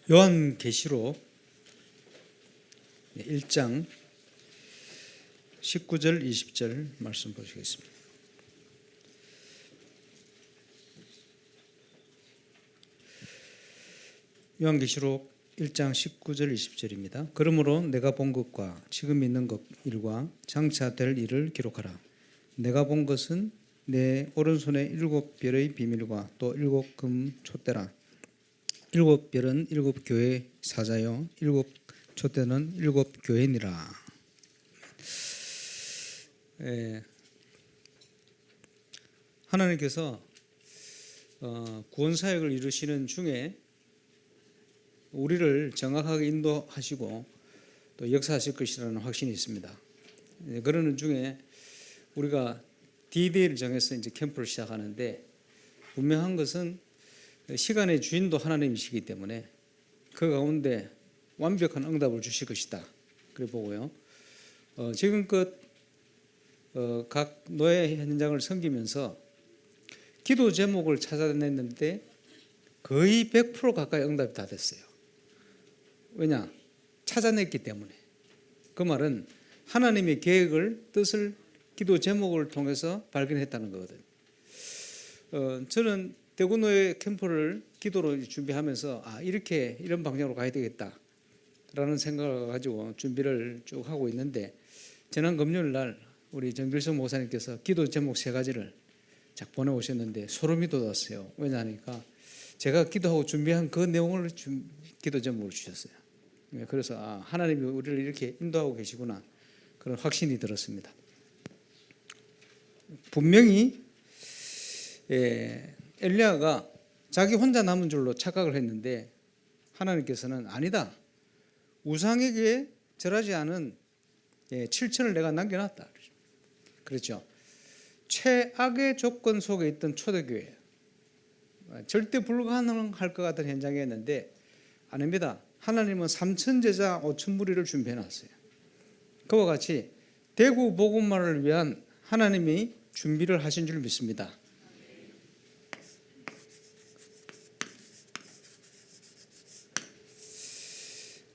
요한계시록 1장 19절 20절 말씀 보시겠습니다. 요한계시록 1장 19절 20절입니다. 그러므로 내가 본 것과 지금 있는 것 일과 장차 될 일을 기록하라. 내가 본 것은 내 오른손에 7별의 비밀과 또 7금 촛대라. 7별은 7교회 사자요 7촛대는 7교회니라. 하나님께서 구원사역을 이루시는 중에 우리를 정확하게 인도하시고 또 역사하실 것이라는 확신이 있습니다. 그러는 중에 우리가 D-Day를 정해서 이제 캠프를 시작하는데, 분명한 것은 시간의 주인도 하나님이시기 때문에 그 가운데 완벽한 응답을 주실 것이다, 그래 보고요. 지금껏 각 노예 현장을 섬기면서 기도 제목을 찾아냈는데 거의 100% 가까이 응답이 다 됐어요. 왜냐? 찾아냈기 때문에. 그 말은 하나님의 계획을, 뜻을 기도 제목을 통해서 발견했다는 거거든요. 저는 대구노예 캠프를 기도로 준비하면서 이렇게 이런 방향으로 가야 되겠다라는 생각을 가지고 준비를 쭉 하고 있는데, 지난 금요일 날 우리 정길성 목사님께서 기도 제목 3가지를 쫙 보내오셨는데 소름이 돋았어요. 왜냐하니까 제가 기도하고 준비한 그 내용을 기도 제목으로 주셨어요. 그래서 하나님이 우리를 이렇게 인도하고 계시구나, 그런 확신이 들었습니다. 분명히 엘리야가 자기 혼자 남은 줄로 착각을 했는데 하나님께서는 아니다, 우상에게 절하지 않은 7천을 내가 남겨놨다. 그렇죠. 최악의 조건 속에 있던 초대교회, 절대 불가능할 것 같은 현장이었는데 아닙니다. 하나님은 3천 제자 5천 무리를 준비해놨어요. 그와 같이 대구 복음화를 위한 하나님이 준비를 하신 줄 믿습니다.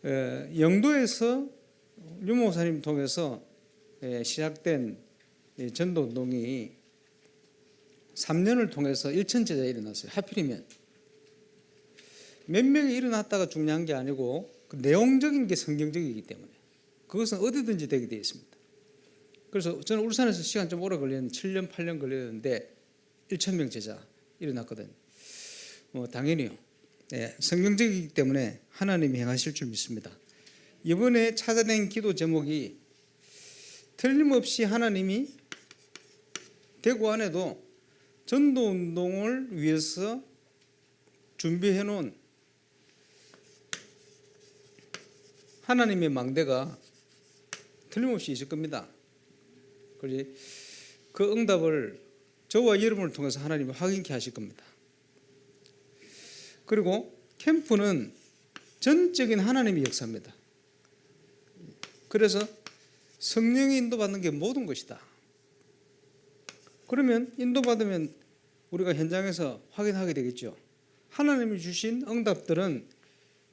영도에서 류 목사님 통해서 시작된 전도운동이 3년을 통해서 1천 제자 일어났어요. 하필이면 몇 명이 일어났다가 중요한 게 아니고 그 내용적인 게 성경적이기 때문에 그것은 어디든지 되게 되어 있습니다. 그래서 저는 울산에서 시간 좀 오래 걸렸는데 7년 8년 걸렸는데 1,000명 제자 일어났거든요. 당연히요. 성경적이기 때문에 하나님이 행하실 줄 믿습니다. 이번에 찾아낸 기도 제목이 틀림없이 하나님이 대구 안에도 전도운동을 위해서 준비해 놓은 하나님의 망대가 틀림없이 있을 겁니다. 그 응답을 저와 여러분을 통해서 하나님이 확인케 하실 겁니다. 그리고 캠프는 전적인 하나님의 역사입니다. 그래서 성령이 인도받는 게 모든 것이다. 그러면 인도받으면 우리가 현장에서 확인하게 되겠죠. 하나님이 주신 응답들은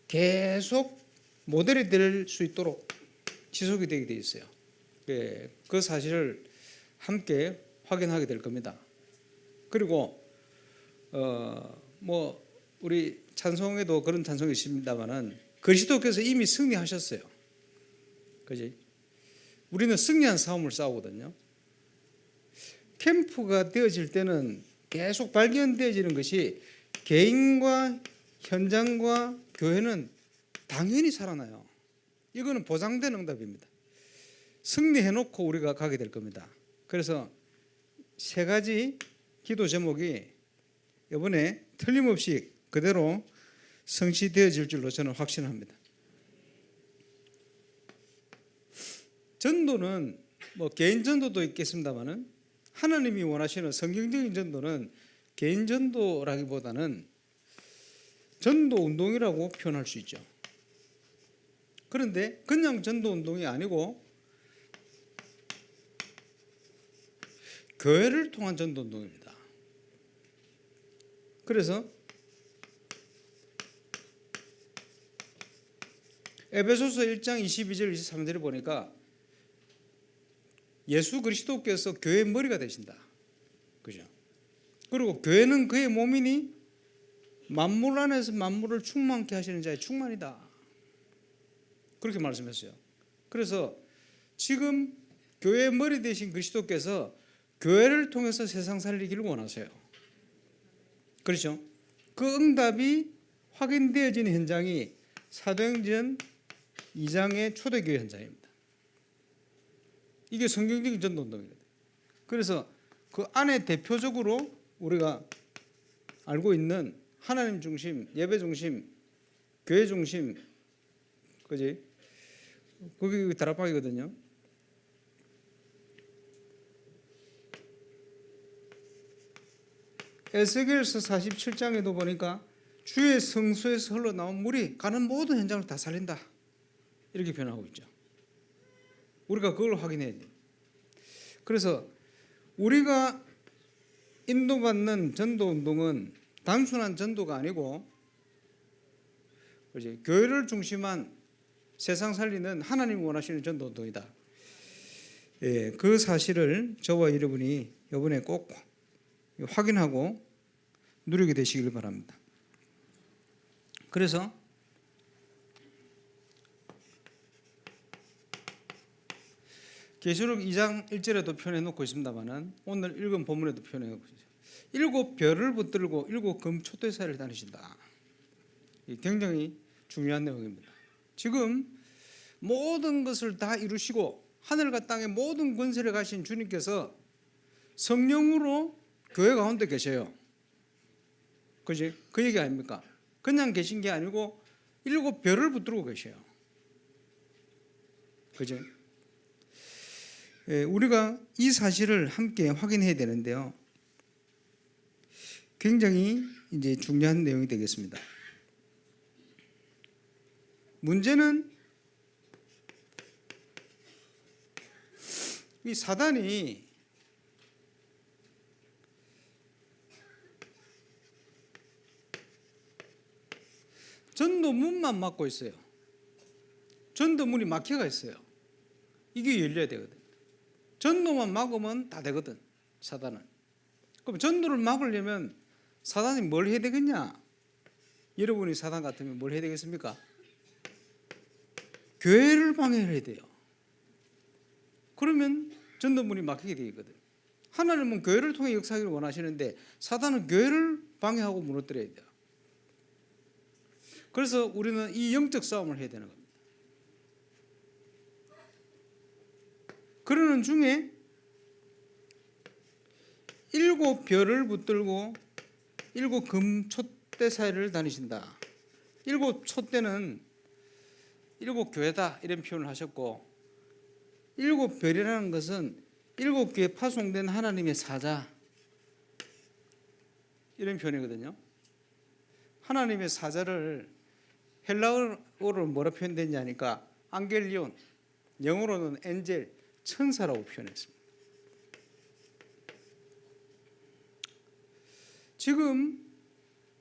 계속 모델이 될 수 있도록 지속이 되게 되어 있어요. 그 사실을 함께 확인하게 될 겁니다. 그리고 우리 찬송에도 그런 찬송이 있습니다만은 그리스도께서 이미 승리하셨어요. 그지? 우리는 승리한 싸움을 싸우거든요. 캠프가 되어질 때는 계속 발견되어지는 것이 개인과 현장과 교회는 당연히 살아나요. 이거는 보장된 응답입니다. 승리해놓고 우리가 가게 될 겁니다. 그래서 3가지 기도 제목이 이번에 틀림없이 그대로 성취되어질 줄로 저는 확신합니다. 전도는 개인 전도도 있겠습니다만은 하나님이 원하시는 성경적인 전도는 개인 전도라기보다는 전도 운동이라고 표현할 수 있죠. 그런데 그냥 전도 운동이 아니고 교회를 통한 전도 운동입니다. 그래서 에베소서 1장 22절 23절을 보니까 예수 그리스도께서 교회의 머리가 되신다. 그죠? 그리고 교회는 그의 몸이니 만물 안에서 만물을 충만케 하시는 자의 충만이다. 그렇게 말씀했어요. 그래서 지금 교회의 머리 되신 그리스도께서 교회를 통해서 세상 살리기를 원하세요. 그렇죠? 그 응답이 확인되어지는 현장이 사도행전 2장의 초대교회 현장입니다. 이게 성경적인 전도운동이거든요. 그래서 그 안에 대표적으로 우리가 알고 있는 하나님 중심, 예배 중심, 교회 중심, 그지? 거기 다락방이거든요. 에스겔서 47장에도 보니까 주의 성소에서 흘러나온 물이 가는 모든 현장을 다 살린다. 이렇게 표현하고 있죠. 우리가 그걸 확인해야 돼요. 그래서 우리가 인도받는 전도운동은 단순한 전도가 아니고 그렇지? 교회를 중심한 세상 살리는 하나님이 원하시는 전도운동이다. 예, 그 사실을 저와 여러분이 이번에 꼭 확인하고 누리게 되시길 바랍니다. 그래서 계시록 2장 1절에도 표현해 놓고 있습니다만은 오늘 읽은 본문에도 표현해 놓고 있어요. 7 별을 붙들고 7 금촛대사를 다니신다. 굉장히 중요한 내용입니다. 지금 모든 것을 다 이루시고 하늘과 땅의 모든 권세를 가신 주님께서 성령으로 교회 가운데 계셔요. 그지? 그 얘기 아닙니까? 그냥 계신 게 아니고 7 별을 붙들고 계셔요. 그죠? 예, 우리가 이 사실을 함께 확인해야 되는데요. 굉장히 이제 중요한 내용이 되겠습니다. 문제는 이 사단이 전도문만 막고 있어요. 전도문이 막혀가 있어요. 이게 열려야 되거든. 전도만 막으면 다 되거든, 사단은. 그럼 전도를 막으려면 사단이 뭘 해야 되겠냐? 여러분이 사단 같으면 뭘 해야 되겠습니까? 교회를 방해해야 돼요. 그러면 전도문이 막히게 되거든. 하나님은 교회를 통해 역사하기를 원하시는데 사단은 교회를 방해하고 무너뜨려야 돼요. 그래서 우리는 이 영적 싸움을 해야 되는 겁니다. 그러는 중에 7 별을 붙들고 7 금촛대 사이를 다니신다. 7 촛대는 7 교회다 이런 표현을 하셨고 7 별이라는 것은 7개의 파송된 하나님의 사자 이런 표현이거든요. 하나님의 사자를 헬라어로 뭐라 표현됐냐 하니까 앙겔리온, 영어로는 엔젤, 천사라고 표현했습니다. 지금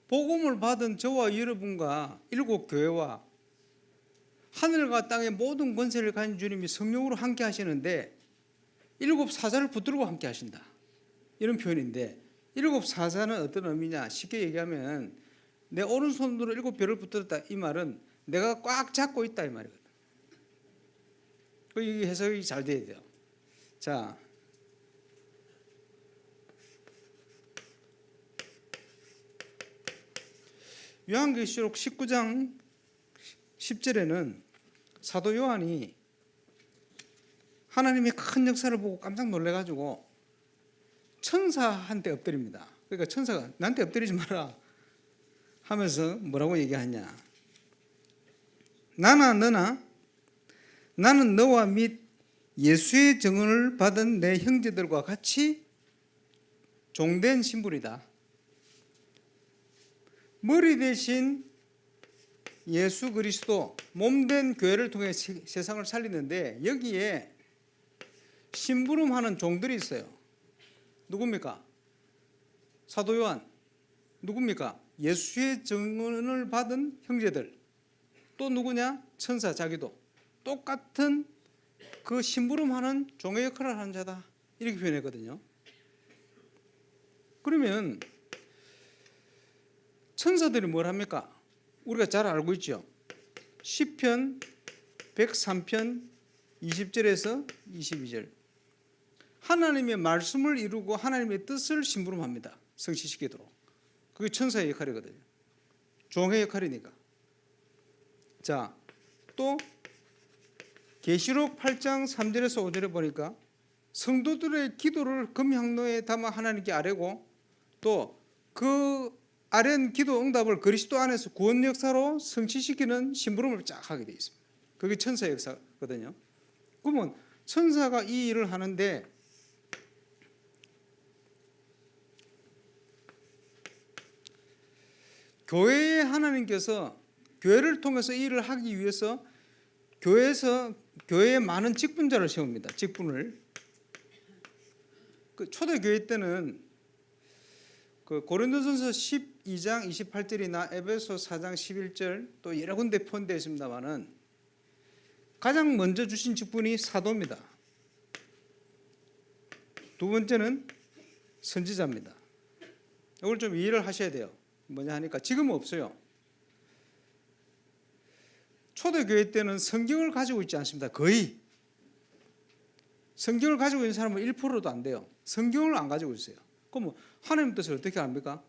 복음을 받은 저와 여러분과 7 교회와 하늘과 땅의 모든 권세를 가진 주님이 성령으로 함께 하시는데 7 사자를 붙들고 함께 하신다. 이런 표현인데 7 사자는 어떤 의미냐? 쉽게 얘기하면 내 오른손으로 7 별을 붙들었다. 이 말은 내가 꽉 잡고 있다 이 말이거든. 이 해석이 잘 돼야 돼요. 자, 요한계시록 19장 10절에는 사도 요한이 하나님의 큰 역사를 보고 깜짝 놀래가지고 천사한테 엎드립니다. 그러니까 천사가 나한테 엎드리지 마라 하면서 뭐라고 얘기하냐? 나는 너와 및 예수의 증언을 받은 내 형제들과 같이 종된 신분이다. 머리 대신 예수 그리스도 몸된 교회를 통해 세상을 살리는데 여기에 심부름하는 종들이 있어요. 누굽니까? 사도 요한. 누굽니까? 예수의 증언을 받은 형제들. 또 누구냐? 천사 자기도 똑같은 그 심부름하는 종의 역할을 하는 자다, 이렇게 표현했거든요. 그러면 천사들이 뭘 합니까? 우리가 잘 알고 있죠. 시편 103편 20절에서 22절, 하나님의 말씀을 이루고 하나님의 뜻을 심부름합니다. 성취시키도록. 그게 천사의 역할이거든요. 종의 역할이니까. 자, 또 계시록 8장 3절에서 5절에 보니까 성도들의 기도를 금향로에 담아 하나님께 아뢰고, 또 그 아뢰는 기도 응답을 그리스도 안에서 구원 역사로 성취시키는 심부름을 쫙 하게 되어 있습니다. 그게 천사의 역사거든요. 그러면 천사가 이 일을 하는데, 교회에 하나님께서 교회를 통해서 이 일을 하기 위해서 교회에 많은 직분자를 세웁니다. 직분을. 그 초대교회 때는 그 고린도전서 12장 28절이나 에베소 4장 11절 또 여러 군데 표현되어 있습니다만은 가장 먼저 주신 직분이 사도입니다. 두 번째는 선지자입니다. 이걸 좀 이해를 하셔야 돼요. 뭐냐 하니까 지금은 없어요. 초대교회 때는 성경을 가지고 있지 않습니다. 거의. 성경을 가지고 있는 사람은 1%도 안 돼요. 성경을 안 가지고 있어요. 그럼 하나님 뜻을 어떻게 압니까?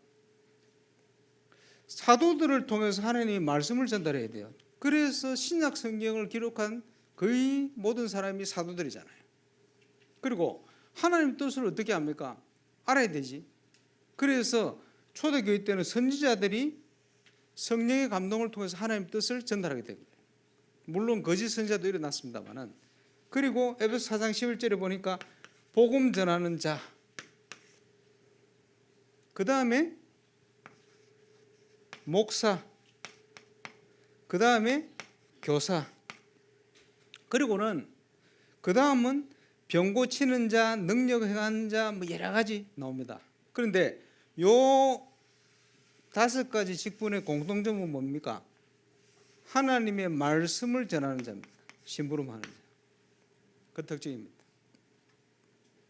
사도들을 통해서 하나님이 말씀을 전달해야 돼요. 그래서 신약 성경을 기록한 거의 모든 사람이 사도들이잖아요. 그리고 하나님 뜻을 어떻게 압니까? 알아야 되지. 그래서 초대교회 때는 선지자들이 성령의 감동을 통해서 하나님 뜻을 전달하게 됩니다. 물론 거짓 선지자도 일어났습니다만은. 그리고 에베소 4장 11절에 보니까 복음 전하는 자, 그 다음에 목사, 그 다음에 교사, 그리고는 그 다음은 병 고치는 자, 능력 행하는 자, 뭐 여러 가지 나옵니다. 그런데 요 5가지 직분의 공통점은 뭡니까? 하나님의 말씀을 전하는 자입니다. 심부름하는 자. 그 특징입니다.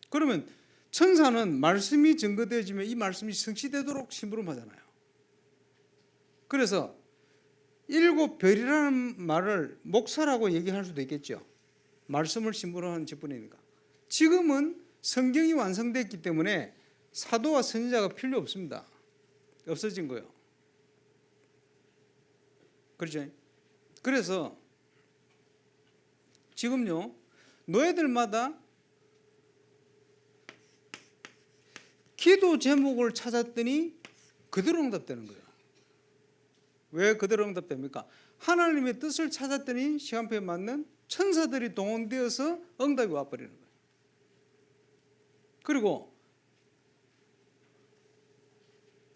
그러면 천사는 말씀이 증거되어지면 이 말씀이 성취되도록 심부름하잖아요. 그래서 7별이라는 말을 목사라고 얘기할 수도 있겠죠. 말씀을 심부름하는 직분이니까. 지금은 성경이 완성됐기 때문에 사도와 선지자가 필요 없습니다. 없어진 거예요. 그렇죠? 그래서 지금요, 노예들마다 기도 제목을 찾았더니 그대로 응답되는 거예요. 왜 그대로 응답됩니까? 하나님의 뜻을 찾았더니 시간표에 맞는 천사들이 동원되어서 응답이 와버리는 거예요. 그리고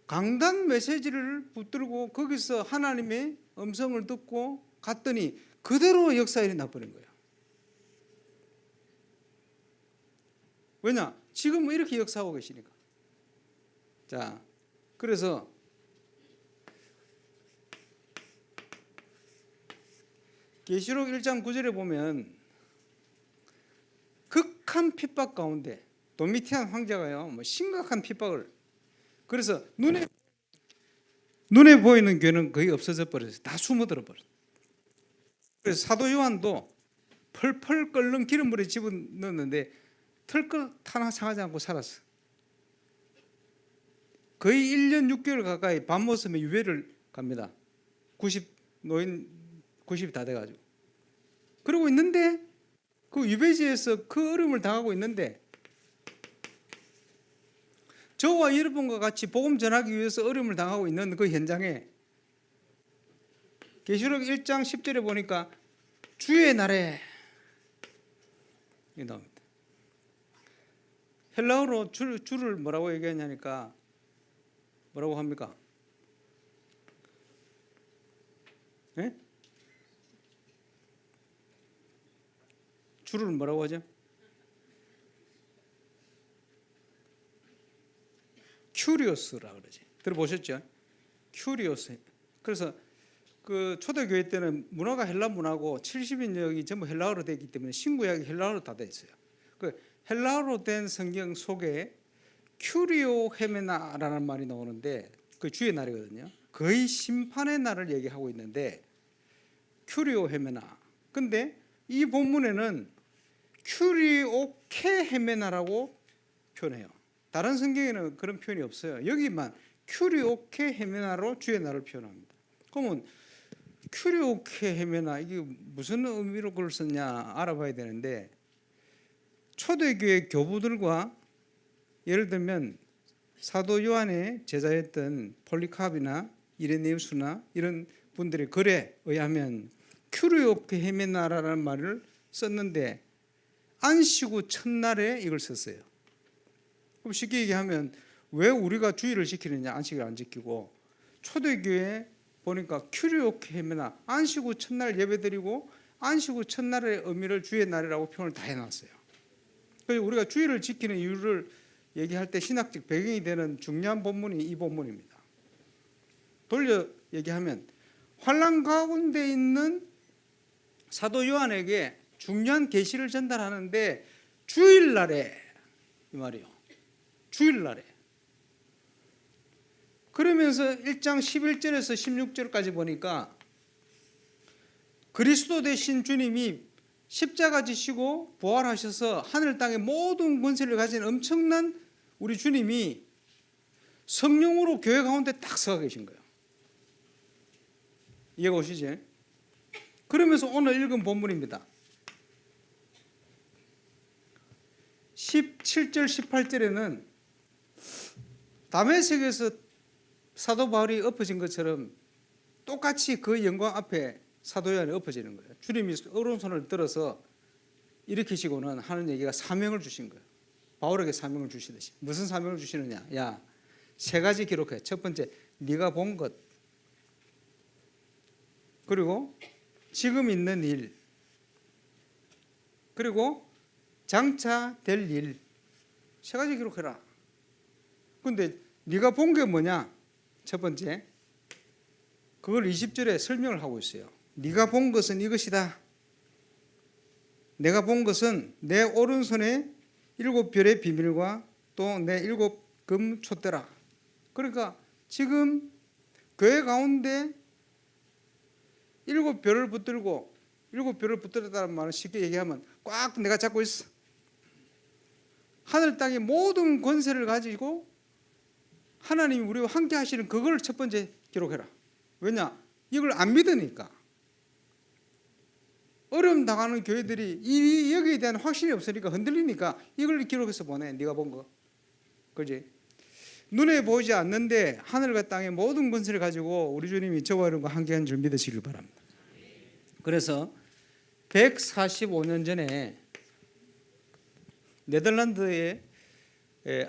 강단 메시지를 붙들고 거기서 하나님의 음성을 듣고 갔더니 그대로 역사일이 나버린 거예요. 왜냐? 지금 이렇게 역사하고 계시니까. 자, 그래서 계시록 1장 9절에 보면 극한 핍박 가운데 도미티안 황제가요, 뭐 심각한 핍박을, 그래서 눈에 보이는 교회는 거의 없어져 버렸어요. 다 숨어들어 버렸어요. 그래서 사도 요한도 펄펄 끓는 기름물에 집어넣었는데 털끝 하나 상하지 않고 살았어. 거의 1년 6개월 가까이 밤모섬에 유배를 갑니다. 90이 다 돼가지고. 그러고 있는데 그 유배지에서 그 어려움을 당하고 있는데 저와 여러분과 같이 복음 전하기 위해서 어려움을 당하고 있는 그 현장에 계시록 1장 10절에 보니까 주의 날에 이 나옵니다. 헬라어로 주를 뭐라고 얘기하냐니까 뭐라고 합니까? 네? 주를 뭐라고 하죠? 큐리오스라 그러지. 들어보셨죠? 큐리오스. 그래서 그 초대교회 때는 문화가 헬라 문화고 70인역이 전부 헬라어로 되어 있기 때문에 신구약이 헬라어로 다 되어 있어요. 그 헬라어로 된 성경 속에 큐리오 헤메나라는 말이 나오는데 그 주의 날이거든요. 거의 심판의 날을 얘기하고 있는데 큐리오 헤메나. 근데 이 본문에는 큐리오케 헤메나라고 표현해요. 다른 성경에는 그런 표현이 없어요. 여기만 큐리오케 헤메나로 주의 날을 표현합니다. 그러면 큐리오케 헤메나 이게 무슨 의미로 그걸 썼냐 알아봐야 되는데 초대교회 교부들과 예를 들면 사도 요한의 제자였던 폴리카비나 이레네우스나 이런 분들의 글에 의하면 큐리오케 헤메나라는 말을 썼는데 안식 후 첫날에 이걸 썼어요. 그럼 쉽게 얘기하면 왜 우리가 주일을 지키느냐 안식을 안 지키고 초대교회 보니까 큐리오케 헤메나 안식 후 첫날 예배드리고 안식 후 첫날의 의미를 주의 날이라고 표현을 다 해놨어요. 그래서 우리가 주일을 지키는 이유를 얘기할 때 신학적 배경이 되는 중요한 본문이 이 본문입니다. 돌려 얘기하면 환난 가운데 있는 사도 요한에게 중요한 계시를 전달하는데 주일날에 이 말이요. 주일날에. 그러면서 1장 11절에서 16절까지 보니까 그리스도 되신 주님이 십자가 지시고 부활하셔서 하늘 땅의 모든 권세를 가진 엄청난 우리 주님이 성령으로 교회 가운데 딱 서가 계신 거예요. 이해가 오시죠? 그러면서 오늘 읽은 본문입니다. 17절 18절에는 다메섹에서 사도 바울이 엎어진 것처럼 똑같이 그 영광 앞에 사도 요한이 엎어지는 거예요. 주님이 오른손을 들어서 일으키시고는 하는 얘기가 사명을 주신 거예요. 바울에게 사명을 주시듯이. 무슨 사명을 주시느냐? 야, 세 가지 기록해. 첫 번째, 네가 본 것. 그리고 지금 있는 일. 그리고 장차 될 일. 세 가지 기록해라. 근데 네가 본 게 뭐냐? 첫 번째, 그걸 20절에 설명을 하고 있어요. 네가 본 것은 이것이다. 내가 본 것은 내 오른손에 7별의 비밀과 또 내 7금 촛대라. 그러니까 지금 교회 가운데 7별을 붙들고 7별을 붙들었다는 말은 쉽게 얘기하면 꽉 내가 잡고 있어. 하늘 땅의 모든 권세를 가지고 하나님이 우리와 함께 하시는 그걸 첫 번째 기록해라. 왜냐? 이걸 안 믿으니까. 어려움 당하는 교회들이 여기에 대한 확신이 없으니까 흔들리니까 이걸 기록해서 보내. 네가 본 거. 그지? 눈에 보이지 않는데 하늘과 땅의 모든 권세를 가지고 우리 주님이 저와 여러분과 함께한 줄 믿으시길 바랍니다. 그래서 145년 전에 네덜란드의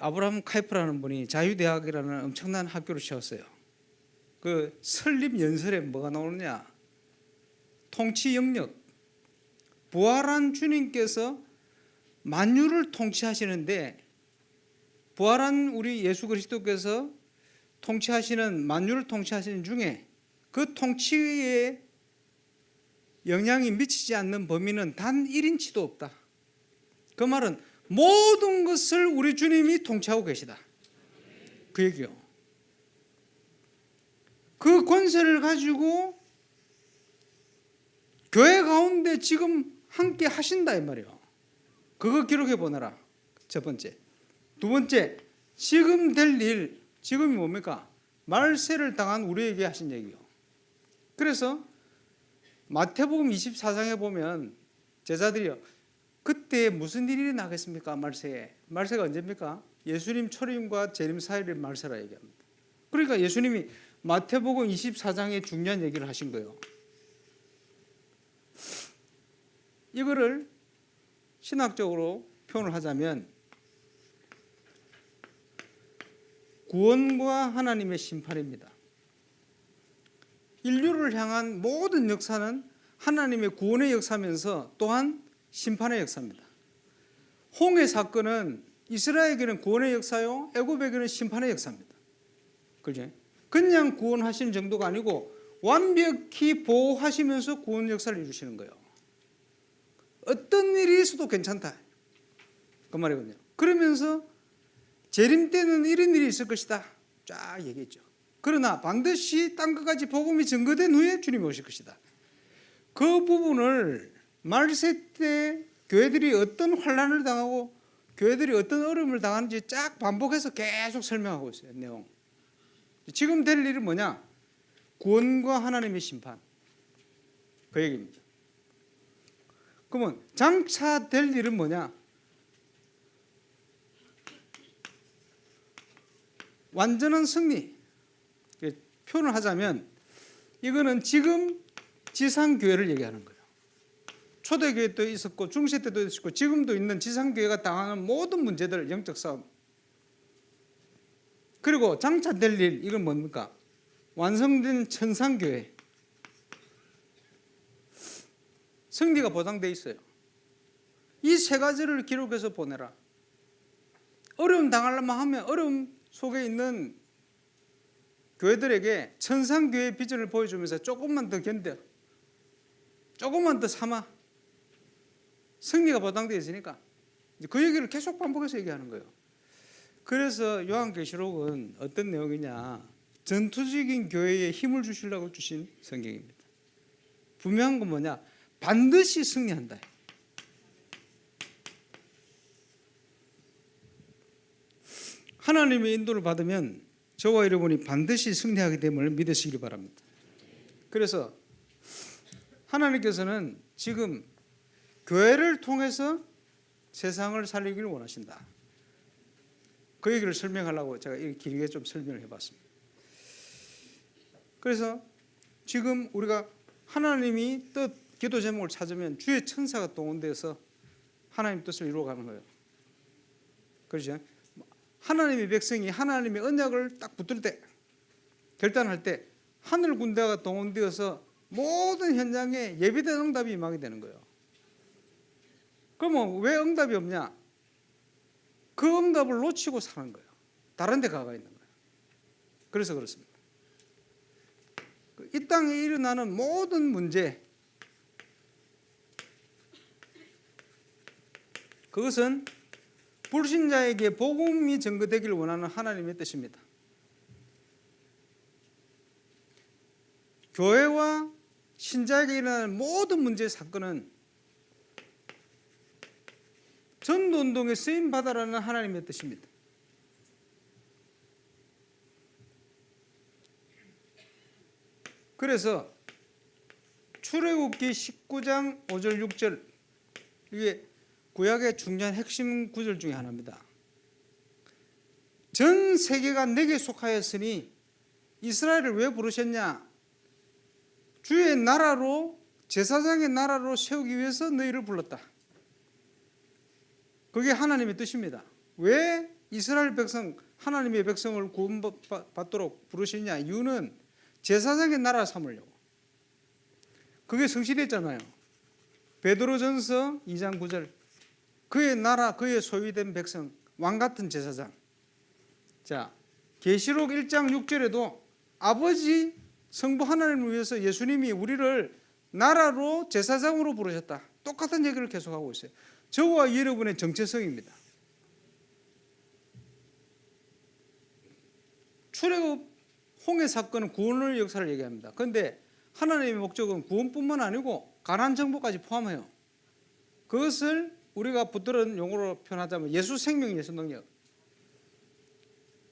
아브라함 카이프라는 분이 자유대학이라는 엄청난 학교를 세웠어요. 그 설립 연설에 뭐가 나오느냐? 통치 영역. 부활한 주님께서 만유를 통치하시는데 부활한 우리 예수 그리스도께서 통치하시는 만유를 통치하시는 중에 그 통치에 영향이 미치지 않는 범위는 단 1인치도 없다. 그 말은 모든 것을 우리 주님이 통치하고 계시다. 그 얘기요. 그 권세를 가지고 교회 가운데 지금 함께 하신다 이 말이에요. 그거 기록해 보내라. 첫 번째. 두 번째, 지금 될 일. 지금이 뭡니까? 말세를 당한 우리에게 하신 얘기요. 그래서 마태복음 24장에 보면 제자들이요, 그때 무슨 일이 나겠습니까? 말세에. 말세가 언제입니까? 예수님 초림과 재림 사이를 말세라 얘기합니다. 그러니까 예수님이 마태복음 24장에 중요한 얘기를 하신 거예요. 이거를 신학적으로 표현을 하자면 구원과 하나님의 심판입니다. 인류를 향한 모든 역사는 하나님의 구원의 역사면서 또한 심판의 역사입니다. 홍해 사건은 이스라엘에게는 구원의 역사요, 애굽에게는 심판의 역사입니다. 그죠? 그냥 구원하시는 정도가 아니고 완벽히 보호하시면서 구원 역사를 이루시는 거예요. 어떤 일이 있어도 괜찮다, 그 말이거든요. 그러면서 재림 때는 이런 일이 있을 것이다 쫙 얘기했죠. 그러나 반드시 땅 끝까지 복음이 증거된 후에 주님이 오실 것이다. 그 부분을 말세 때 교회들이 어떤 환난을 당하고 교회들이 어떤 어려움을 당하는지 쫙 반복해서 계속 설명하고 있어요. 내용. 지금 될 일은 뭐냐? 구원과 하나님의 심판, 그 얘기입니다. 그러면 장차 될 일은 뭐냐? 완전한 승리. 표현을 하자면 이거는 지금 지상교회를 얘기하는 거예요. 초대교회 도 있었고 중세 때도 있었고 지금도 있는 지상교회가 당하는 모든 문제들, 영적 싸움. 그리고 장차 될 일, 이건 뭡니까? 완성된 천상교회. 승리가 보장되어 있어요. 이 세 가지를 기록해서 보내라. 어려움 당하려면 하면 어려움 속에 있는 교회들에게 천상교회의 비전을 보여주면서 조금만 더 견뎌, 조금만 더 참아. 승리가 보장되어 있으니까 그 얘기를 계속 반복해서 얘기하는 거예요. 그래서 요한계시록은 어떤 내용이냐? 전투적인 교회에 힘을 주시려고 주신 성경입니다. 분명한 건 뭐냐? 반드시 승리한다. 하나님의 인도를 받으면 저와 여러분이 반드시 승리하게 됨을 믿으시기 바랍니다. 그래서 하나님께서는 지금 교회를 통해서 세상을 살리기를 원하신다. 그 얘기를 설명하려고 제가 길게 좀 설명을 해봤습니다. 그래서 지금 우리가 하나님이 뜻, 기도 제목을 찾으면 주의 천사가 동원되어서 하나님 뜻을 이루어가는 거예요. 그렇죠? 하나님의 백성이 하나님의 언약을 딱 붙들 때, 결단할 때 하늘 군대가 동원되어서 모든 현장에 예비된 응답이 임하게 되는 거예요. 그러면 왜 응답이 없냐? 그 응답을 놓치고 사는 거예요. 다른 데 가가 있는 거예요. 그래서 그렇습니다. 이 땅에 일어나는 모든 문제, 그것은 불신자에게 복음이 전거되기를 원하는 하나님의 뜻입니다. 교회와 신자에게 일어나는 모든 문제 사건은 전도운동에 쓰임받아라는 하나님의 뜻입니다. 그래서 출애굽기 19장 5절 6절, 이게 구약의 중요한 핵심 구절 중에 하나입니다. 전 세계가 내게 속하였으니 이스라엘을 왜 부르셨냐? 주의 나라로, 제사장의 나라로 세우기 위해서 너희를 불렀다. 그게 하나님의 뜻입니다. 왜 이스라엘 백성, 하나님의 백성을 구원받도록 부르시냐? 이유는 제사장의 나라 삼으려고. 그게 성취됐잖아요. 베드로전서 2장 9절, 그의 나라, 그의 소유된 백성, 왕같은 제사장. 자, 계시록 1장 6절에도 아버지 성부 하나님을 위해서 예수님이 우리를 나라로 제사장으로 부르셨다. 똑같은 얘기를 계속하고 있어요. 저와 여러분의 정체성입니다. 출애굽 홍해 사건은 구원의 역사를 얘기합니다. 그런데 하나님의 목적은 구원뿐만 아니고 가나안 정복까지 포함해요. 그것을 우리가 붙들은 용어로 표현하자면 예수 생명, 예수 능력.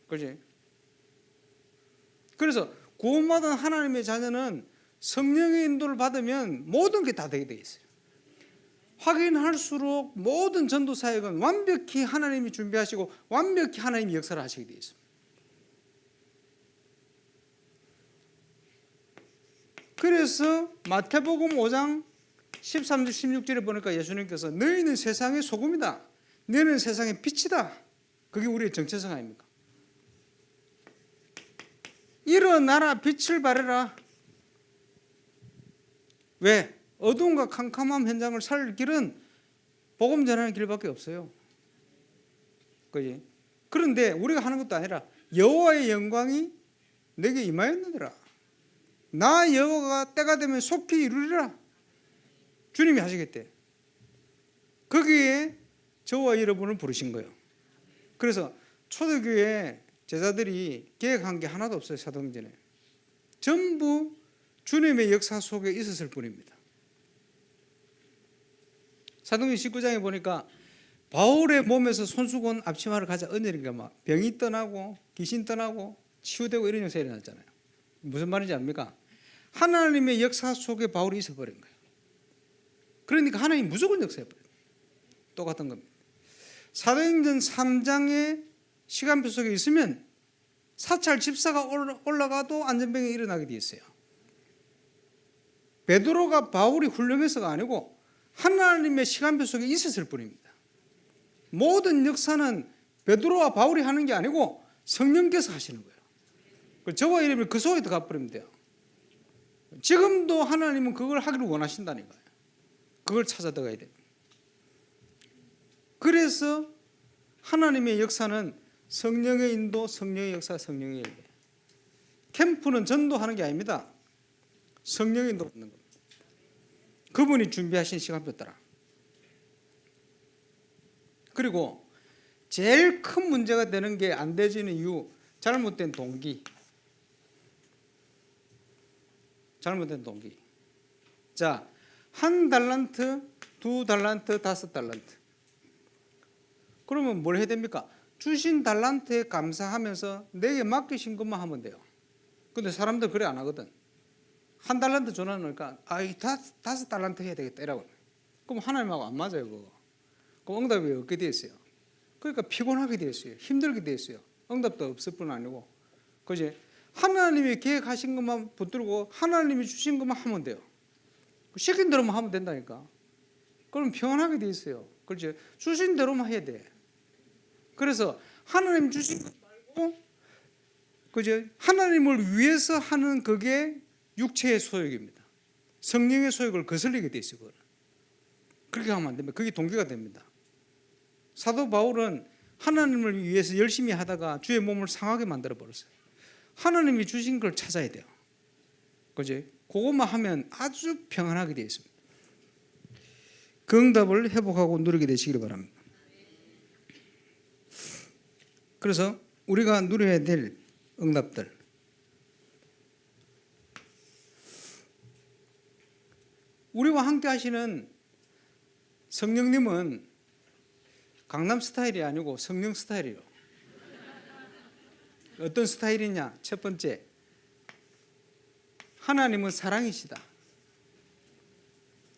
그렇지? 그래서 구원받은 하나님의 자녀는 성령의 인도를 받으면 모든 게 다 되게 돼 있어요. 확인할수록 모든 전도 사역은 완벽히 하나님이 준비하시고 완벽히 하나님이 역사를 하시게 돼 있습니다. 그래서 마태복음 5장 13절 16절에 보니까 예수님께서 너희는 세상의 소금이다, 너희는 세상의 빛이다. 그게 우리의 정체성 아닙니까? 일어나라, 빛을 발해라. 왜? 어두움과 캄캄한 현장을 살릴 길은 복음 전하는 길밖에 없어요. 그지? 그런데 우리가 하는 것도 아니라 여호와의 영광이 내게 임하였느니라. 나 여호와가 때가 되면 속히 이루리라. 주님이 하시겠대. 거기에 저와 여러분을 부르신 거예요. 그래서 초대교회 제자들이 계획한 게 하나도 없어요. 사도행전에 전부 주님의 역사 속에 있었을 뿐입니다. 사도행전 19장에 보니까 바울의 몸에서 손수건 앞치마를 가져 얹으니까 막 병이 떠나고 귀신 떠나고 치유되고 이런 역사가 일어났잖아요. 무슨 말인지 압니까? 하나님의 역사 속에 바울이 있어버린 거예요. 그러니까 하나님 무조건 역사해버려요. 똑같은 겁니다. 사도행전 3장의 시간표 속에 있으면 사찰 집사가 올라가도 안전병이 일어나게 돼 있어요. 베드로가 바울이 훌륭해서가 아니고 하나님의 시간표 속에 있었을 뿐입니다. 모든 역사는 베드로와 바울이 하는 게 아니고 성령께서 하시는 거예요. 저와 여러분이 그 속에 들어가 버리면 돼요. 지금도 하나님은 그걸 하기를 원하신다니까요. 그걸 찾아 들어가야 돼요. 그래서 하나님의 역사는 성령의 인도, 성령의 역사, 성령의 인도. 캠프는 전도하는 게 아닙니다. 성령의 인도 받는 겁니다. 그분이 준비하신 시간표 따라. 그리고 제일 큰 문제가 되는 게 안 되지는 이유, 잘못된 동기. 잘못된 동기. 자, 1달란트, 2달란트, 5달란트. 그러면 뭘 해야 됩니까? 주신 달란트에 감사하면서 내게 맡기신 것만 하면 돼요. 근데 사람들 그래 안 하거든. 1달란트 전화하니까 이 5달란트 해야 되겠다 이라고. 그럼 하나님하고 안 맞아요 그거. 그럼 응답이 없게 되어 있어요. 그러니까 피곤하게 되어 있어요. 힘들게 되어 있어요. 응답도 없을 뿐 아니고. 그지? 하나님이 계획하신 것만 붙들고 하나님이 주신 것만 하면 돼요. 시킨 대로만 하면 된다니까. 그럼 평안하게 되어 있어요. 그렇지? 주신 대로만 해야 돼. 그래서 하나님 주신 것 말고 그죠? 하나님을 위해서 하는 그게 육체의 소욕입니다. 성령의 소욕을 거슬리게 돼 있어요. 그거는. 그렇게 하면 안 됩니다. 그게 동기가 됩니다. 사도 바울은 하나님을 위해서 열심히 하다가 주의 몸을 상하게 만들어 버렸어요. 하나님이 주신 걸 찾아야 돼요. 그죠? 그것만 하면 아주 평안하게 되어 있습니다. 그 응답을 회복하고 누리게 되시기를 바랍니다. 그래서 우리가 누려야 될 응답들. 우리와 함께 하시는 성령님은 강남 스타일이 아니고 성령 스타일이에요. 어떤 스타일이냐? 첫 번째, 하나님은 사랑이시다.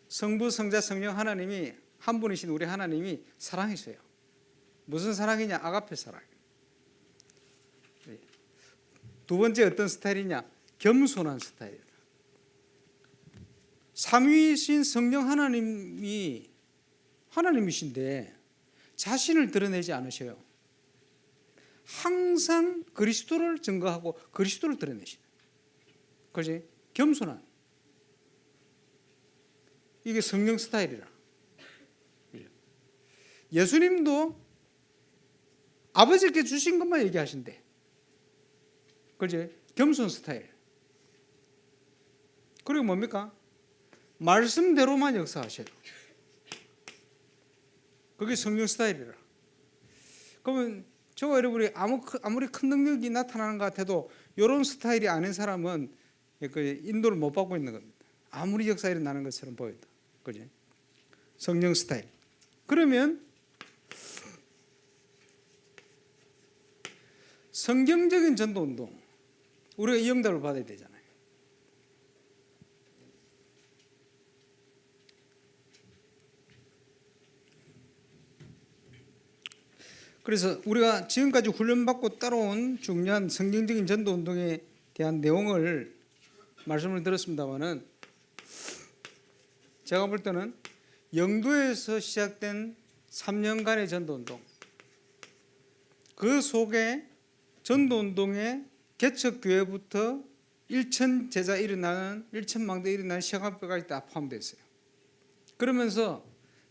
성부, 성자, 성령 하나님이 한 분이신 우리 하나님이 사랑이세요. 무슨 사랑이냐? 아가페 사랑. 두 번째 어떤 스타일이냐? 겸손한 스타일. 삼위이신 성령 하나님이 하나님이신데 자신을 드러내지 않으셔요. 항상 그리스도를 증거하고 그리스도를 드러내시는. 그렇지? 겸손한. 이게 성령 스타일이라. 예수님도 아버지께 주신 것만 얘기하신대. 그렇지? 겸손 스타일. 그리고 뭡니까? 말씀대로만 역사하셔요. 그게 성령 스타일이라. 그러면 저와 여러분이 아무리 큰 능력이 나타나는 것 같아도 이런 스타일이 아닌 사람은 인도를 못 받고 있는 겁니다. 아무리 역사 일어나는 것처럼 보인다. 그지? 성령 스타일. 그러면 성경적인 전도운동, 우리가 이 응답을 받아야 되잖아요. 그래서 우리가 지금까지 훈련받고 따라온 중요한 성경적인 전도운동에 대한 내용을 말씀을 들었습니다마는 제가 볼 때는 영도에서 시작된 3년간의 전도운동, 그 속에 전도운동의 개척교회부터 1천 제자 일어나는 1천 망대 일어나는 시간표까지 다 포함되어 있어요. 그러면서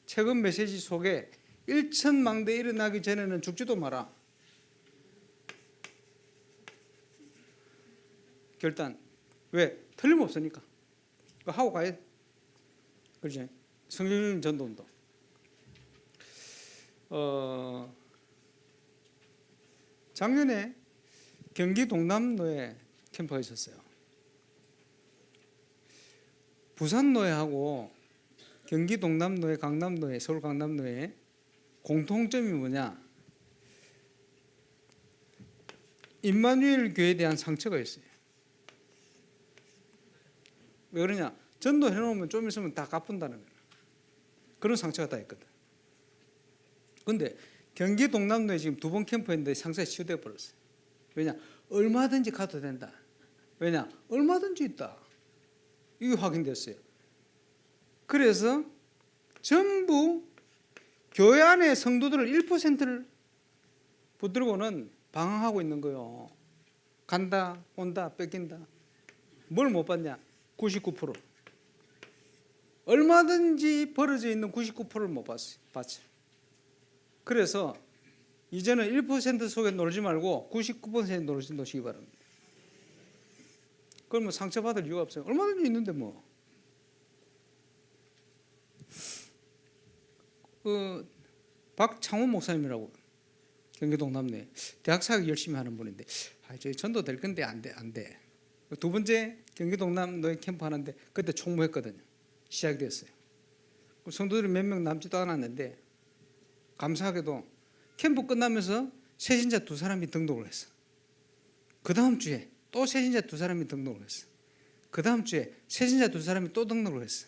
최근 메시지 속에 1천 망대 일어나기 전에는 죽지도 마라. 결단. 왜? 틀림없으니까. 그거 하고 가야 돼. 그렇지? 성령 전도운동. 작년에 경기 동남로에 캠프가 있었어요. 부산노예하고 경기 동남노예, 강남노예, 서울 강남노예 공통점이 뭐냐? 임마누엘 교회에 대한 상처가 있어요. 왜 그러냐? 전도해 놓으면 좀 있으면 다 갚는다는 거예요. 그런 상처가 다 있거든. 그런데 경기 동남로에 지금 2번 캠프했는데 상처가 치유되어 버렸어요. 왜냐? 얼마든지 가도 된다. 왜냐? 얼마든지 있다. 이게 확인됐어요. 그래서 전부 교회 안에 성도들 1%를 붙들고는 방황하고 있는 거예요. 간다, 온다, 뺏긴다. 뭘 못 받냐? 99%. 얼마든지 벌어져 있는 99%를 못 봤어요. 그래서 이제는 1% 속에 놀지 말고 99%에 노시기 바랍니다. 그러면 상처받을 이유가 없어요. 얼마든지 있는데 뭐. 박창훈 목사님이라고 경기동 남내 대학 사역 열심히 하는 분인데 저희 전도 될 건데 안 돼. 2번째 경기동 남로에 캠프 하는데 그때 총무했거든요. 시작됐어요. 성도들이 몇 명 남지도 않았는데 감사하게도 캠프 끝나면서 새신자 2사람이 등록을 했어. 그 다음 주에 또 새신자 2사람이 등록을 했어. 그 다음 주에 새신자 2사람이 또 등록을 했어.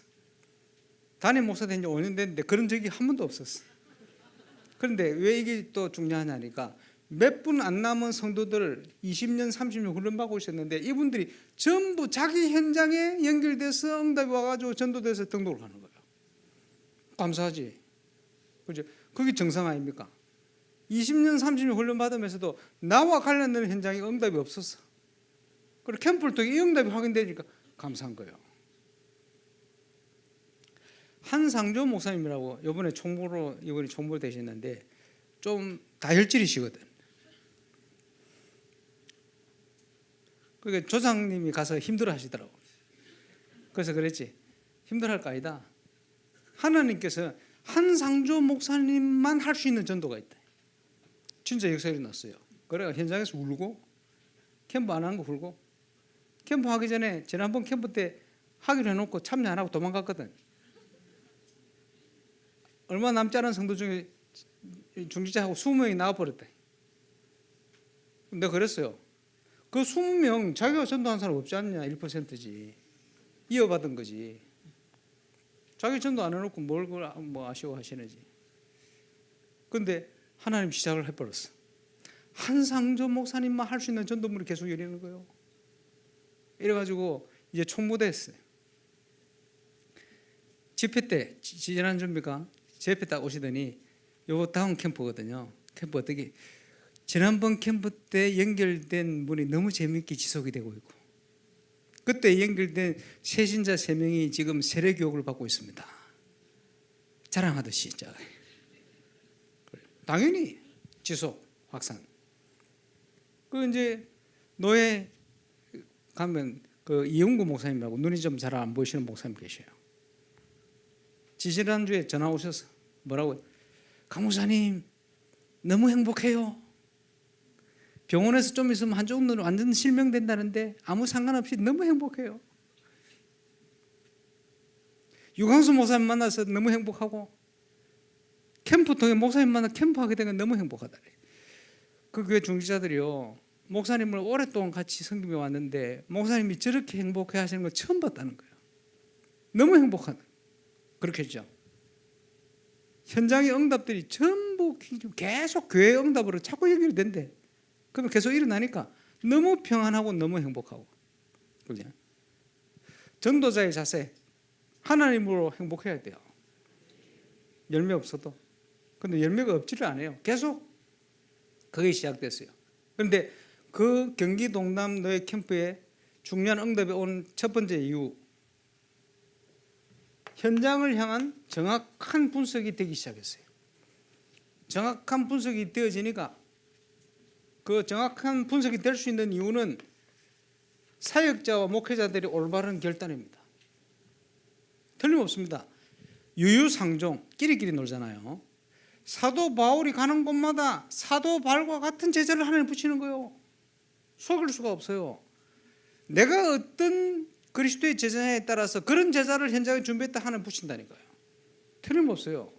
담임 목사 된 지 5년 됐는데 그런 적이 한 번도 없었어. 그런데 왜 이게 또 중요하냐니까 몇 분 안 남은 성도들 20년 30년 훈련받고 있었는데 이분들이 전부 자기 현장에 연결돼서 응답이 와가지고 전도돼서 등록을 하는 거예요. 감사하지. 그죠? 그게 정상 아닙니까? 20년 30년 훈련받으면서도 나와 관련된 현장에 응답이 없었어. 그리고 캠프를 통해 이 응답이 확인되니까 감사한 거예요. 한상조 목사님이라고 이번에 총무로 되셨는데 좀 다혈질이시거든. 그러니까 조상님이 가서 힘들어 하시더라고. 그래서 그랬지. 힘들어 할 거 아니다. 하나님께서 한상조 목사님만 할 수 있는 전도가 있다. 진짜 역사가 일어났어요. 그래가 현장에서 울고 캠프 안 하는 거 울고 캠프 하기 전에 지난번 캠프 때 하기로 해놓고 참여 안 하고 도망갔거든. 얼마 남지 않은 성도 중에 중지자하고 20명이 나와버렸다. 내가 그랬어요. 그 20명 자기가 전도한 사람 없지 않냐. 1%지. 이어받은 거지. 자기 전도 안 해놓고 뭘 뭐 아쉬워하시는지. 그런데 하나님 시작을 해버렸어. 한상조 목사님만 할 수 있는 전도물이 계속 열리는 거예요. 이래가지고 이제 총무됐어요. 집회 때 지난주입니까? 집회 딱 오시더니 요 다음 캠프거든요. 캠프 어떻게 지난번 캠프 때 연결된 분이 너무 재미있게 지속이 되고 있고 그때 연결된 새신자 3명이 지금 세례교육을 받고 있습니다. 자랑하듯이 진짜. 당연히 지속 확산. 그 이제 노예 가면 그 이용구 목사님이라고 눈이 좀 잘 안 보이시는 목사님 계셔요. 지지난주에 전화 오셔서 뭐라고? 강목사님 너무 행복해요. 병원에서 좀 있으면 한쪽 눈은 완전 실명된다는데 아무 상관없이 너무 행복해요. 유광수 목사님 만나서 너무 행복하고 캠프 통해 목사님 만나 캠프하게 된 건 너무 행복하다. 그 교회 중지자들이요. 목사님을 오랫동안 같이 섬기며 왔는데 목사님이 저렇게 행복해 하시는 걸 처음 봤다는 거예요. 너무 행복하다. 그렇겠죠. 현장의 응답들이 전부 계속 교회의 응답으로 자꾸 연결된대. 그러면 계속 일어나니까 너무 평안하고 너무 행복하고. 그죠? 전도자의 자세, 하나님으로 행복해야 돼요. 열매 없어도. 근데 열매가 없지를 않아요. 계속 그게 시작됐어요. 그런데 그 경기 동남 노예 캠프에 중요한 응답이 온 첫 번째 이유, 현장을 향한 정확한 분석이 되기 시작했어요. 정확한 분석이 되어지니까 그 정확한 분석이 될 수 있는 이유는 사역자와 목회자들이 올바른 결단입니다. 틀림없습니다. 유유상종 끼리끼리 놀잖아요. 사도 바울이 가는 곳마다 사도 바울과 같은 제자를 하나님 붙이는 거예요. 속일 수가 없어요. 내가 어떤 그리스도의 제자에 따라서 그런 제자를 현장에 준비했다 하나님 붙인다니까요. 틀림없어요.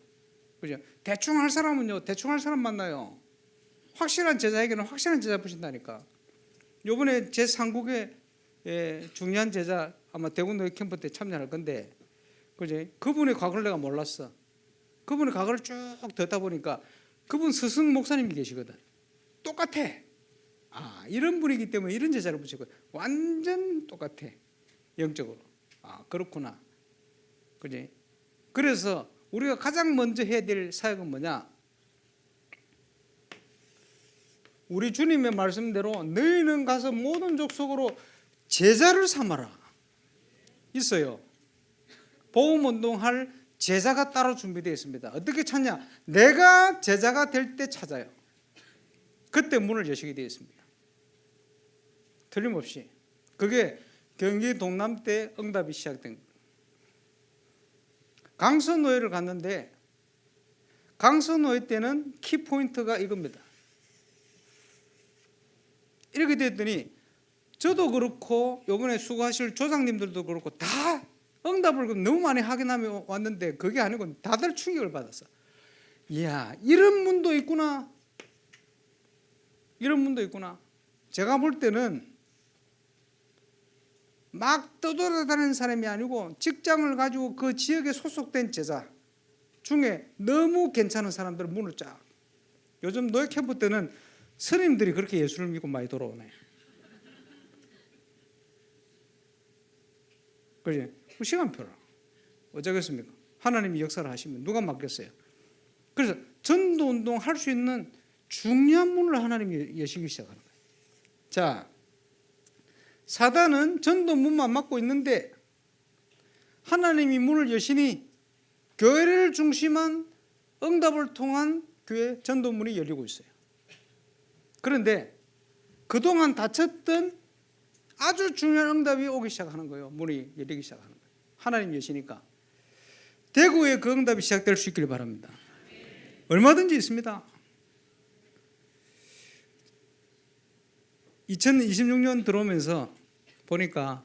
그죠? 대충 할 사람은요, 대충 할 사람 만나요. 확실한 제자에게는 확실한 제자 붙인다니까. 요번에 제3국의 중요한 제자 아마 대구노예 캠프 때 참여할 건데, 그지? 그분의 과거를 내가 몰랐어. 그분의 과거를 쭉 듣다 보니까 그분 스승 목사님이 계시거든. 똑같아. 이런 분이기 때문에 이런 제자를 붙이고 완전 똑같아. 영적으로. 그렇구나. 그지? 그래서 우리가 가장 먼저 해야 될 사역은 뭐냐? 우리 주님의 말씀대로 너희는 가서 모든 족속으로 제자를 삼아라. 있어요. 복음운동할 제자가 따로 준비되어 있습니다. 어떻게 찾냐? 내가 제자가 될 때 찾아요. 그때 문을 여시게 되어 있습니다. 틀림없이. 그게 경기 동남 때 응답이 시작된 거예요. 강서노예를 갔는데 강서노예 때는 키포인트가 이겁니다. 이렇게 됐더니 저도 그렇고 이번에 수고하실 조상님들도 그렇고 다 응답을 너무 많이 확인하며 왔는데 그게 아니고 다들 충격을 받았어. 이야, 이런 문도 있구나. 이런 문도 있구나. 제가 볼 때는 막 떠돌아다니는 사람이 아니고 직장을 가지고 그 지역에 소속된 제자 중에 너무 괜찮은 사람들은 문을 쫙. 요즘 노예 캠프 때는 스님들이 그렇게 예수를 믿고 많이 돌아오네. 그지? 시간표라. 어쩌겠습니까? 하나님이 역사를 하시면 누가 맡겠어요? 그래서 전도운동 할 수 있는 중요한 문을 하나님이 여시기 시작하는 거예요. 자, 사단은 전도 문만 막고 있는데 하나님이 문을 여시니 교회를 중심한 응답을 통한 교회 전도문이 열리고 있어요. 그런데 그동안 닫혔던 아주 중요한 응답이 오기 시작하는 거예요. 문이 열리기 시작하는 거예요. 하나님 여시니까 대구에 그 응답이 시작될 수 있기를 바랍니다. 얼마든지 있습니다. 2026년 들어오면서 보니까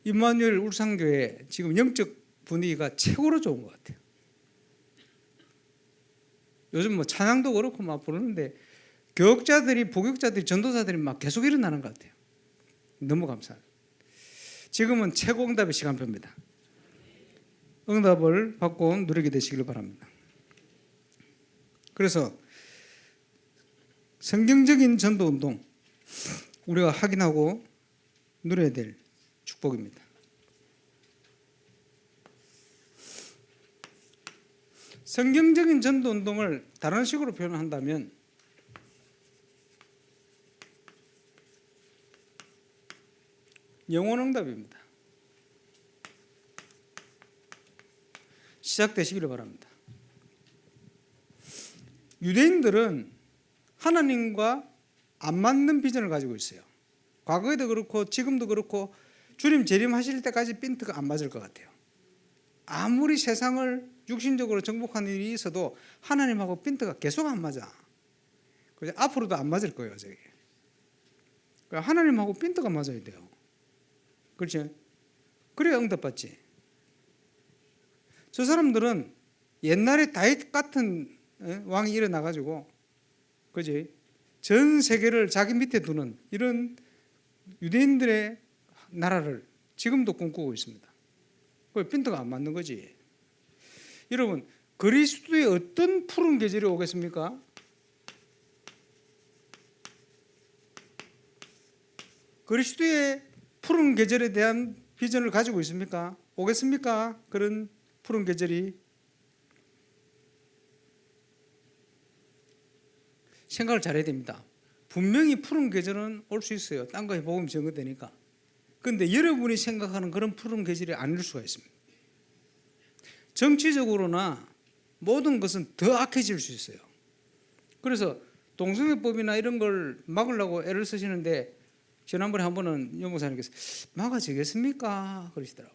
임마누엘 울산교회 지금 영적 분위기가 최고로 좋은 것 같아요. 요즘 뭐 찬양도 그렇고 막 부르는데 교육자들이, 복역자들이, 전도사들이 막 계속 일어나는 것 같아요. 너무 감사합니다. 지금은 최고 응답의 시간표입니다. 응답을 받고 누리게 되시길 바랍니다. 그래서 성경적인 전도운동 우리가 확인하고 누려야 될 축복입니다. 성경적인 전도운동을 다른 식으로 표현한다면 영혼응답입니다. 시작되시기를 바랍니다. 유대인들은 하나님과 안 맞는 비전을 가지고 있어요. 과거에도 그렇고 지금도 그렇고 주님 재림하실 때까지 핀트가 안 맞을 것 같아요. 아무리 세상을 육신적으로 정복하는 일이 있어도 하나님하고 핀트가 계속 안 맞아. 그래서 앞으로도 안 맞을 거예요. 저게. 그러니까 하나님하고 핀트가 맞아야 돼요. 그렇죠? 그래야 응답받지. 저 사람들은 옛날에 다윗 같은 왕이 일어나가지고, 그지? 전 세계를 자기 밑에 두는 이런 유대인들의 나라를 지금도 꿈꾸고 있습니다. 그 핀트가 안 맞는 거지. 여러분, 그리스도의 어떤 푸른 계절이 오겠습니까? 그리스도의 푸른 계절에 대한 비전을 가지고 있습니까? 오겠습니까? 그런 푸른 계절이. 생각을 잘해야 됩니다. 분명히 푸른 계절은 올 수 있어요. 딴 거에 복음이 증거되니까. 그런데 여러분이 생각하는 그런 푸른 계절이 아닐 수가 있습니다. 정치적으로나 모든 것은 더 악해질 수 있어요. 그래서 동성애법이나 이런 걸 막으려고 애를 쓰시는데 지난번에 한 번은 연목사님께서 막아지겠습니까? 그러시더라고.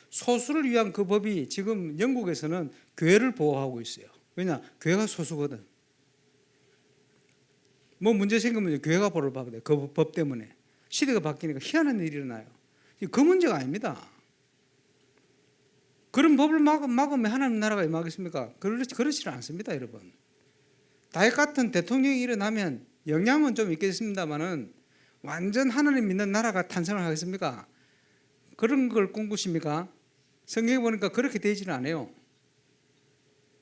소수를 위한 그 법이 지금 영국에서는 교회를 보호하고 있어요. 왜냐? 교회가 소수거든. 뭐 문제 생기면 교회가 벌을 받아야 돼. 그 법 때문에. 시대가 바뀌니까 희한한 일이 일어나요. 그 문제가 아닙니다. 그런 법을 막으면 하나님 나라가 임하겠습니까? 그렇지는 않습니다, 여러분. 다윗 같은 대통령이 일어나면 영향은 좀 있겠습니다만은 완전 하나님 믿는 나라가 탄생을 하겠습니까? 그런 걸 꿈꾸십니까? 성경에 보니까 그렇게 되지는 않아요.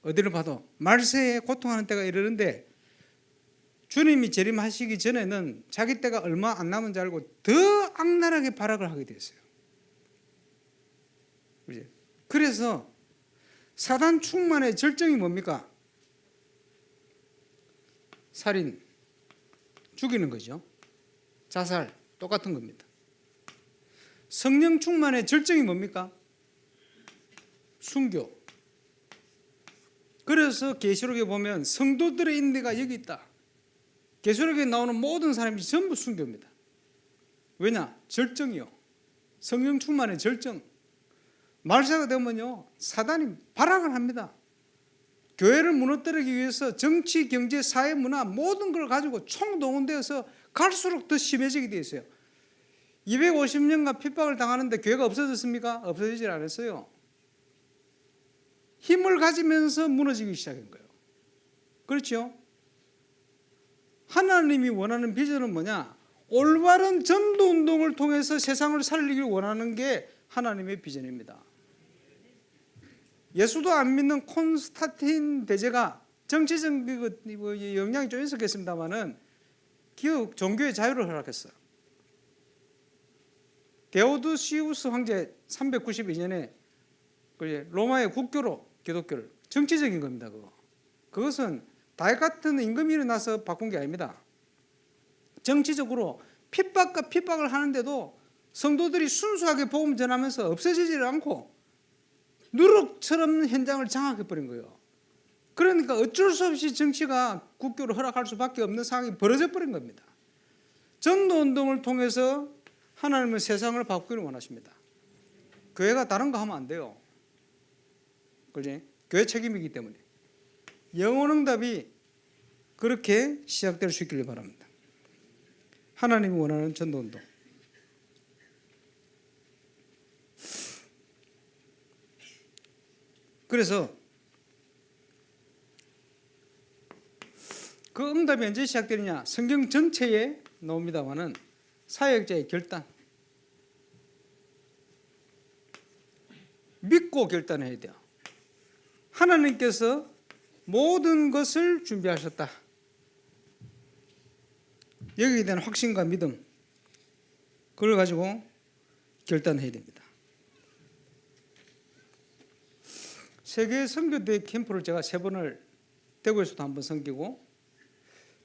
어디를 봐도 말세에 고통하는 때가 이르는데 주님이 재림하시기 전에는 자기 때가 얼마 안 남은 줄 알고 더 악랄하게 발악을 하게 됐어요. 그래서 사단 충만의 절정이 뭡니까? 살인, 죽이는 거죠. 자살, 똑같은 겁니다. 성령 충만의 절정이 뭡니까? 순교. 그래서 계시록에 보면 성도들의 인내가 여기 있다. 계시록에 나오는 모든 사람이 전부 순교입니다. 왜냐? 절정이요. 성령 충만의 절정. 말세가 되면요, 사단이 발악을 합니다. 교회를 무너뜨리기 위해서 정치, 경제, 사회, 문화 모든 걸 가지고 총동원되어서 갈수록 더 심해지게 되어 있어요. 250년간 핍박을 당하는데 교회가 없어졌습니까? 없어지질 않았어요. 힘을 가지면서 무너지기 시작한 거예요. 그렇죠? 하나님이 원하는 비전은 뭐냐? 올바른 전도운동을 통해서 세상을 살리길 원하는 게 하나님의 비전입니다. 예수도 안 믿는 콘스탄틴 대제가 정치적 영향이 좀 있었겠습니다만은 종교의 자유를 허락했어요. 데오도시우스 황제 392년에 로마의 국교로 기독교를, 정치적인 겁니다. 그것은 다윗 같은 임금이 일어나서 바꾼 게 아닙니다. 정치적으로 핍박과 핍박을 하는데도 성도들이 순수하게 복음 전하면서 없어지지 않고 누룩처럼 현장을 장악해버린 거예요. 그러니까 어쩔 수 없이 정치가 국교를 허락할 수밖에 없는 상황이 벌어져 버린 겁니다. 전도운동을 통해서 하나님은 세상을 바꾸기를 원하십니다. 교회가 다른 거 하면 안 돼요. 그렇지? 교회 책임이기 때문에. 영혼응답이 그렇게 시작될 수 있기를 바랍니다. 하나님이 원하는 전도운동. 그래서 그 응답이 언제 시작되느냐? 성경 전체에 나옵니다만은 사역자의 결단. 믿고 결단해야 돼요. 하나님께서 모든 것을 준비하셨다. 여기에 대한 확신과 믿음, 그걸 가지고 결단해야 됩니다. 세계 선교대 캠프를 제가 3번을 대구에서도 한번 섬기고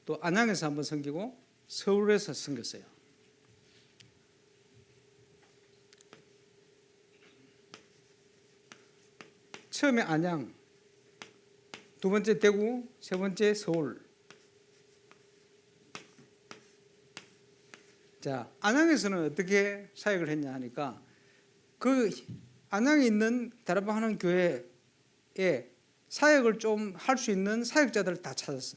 또 안양에서 한번 섬기고 서울에서 섬겼어요. 처음에 안양, 두 번째 대구, 세 번째 서울. 자, 안양에서는 어떻게 사역을 했냐 하니까 그 안양에 있는 다락방 하는 교회에 사역을 좀 할 수 있는 사역자들을 다 찾았어.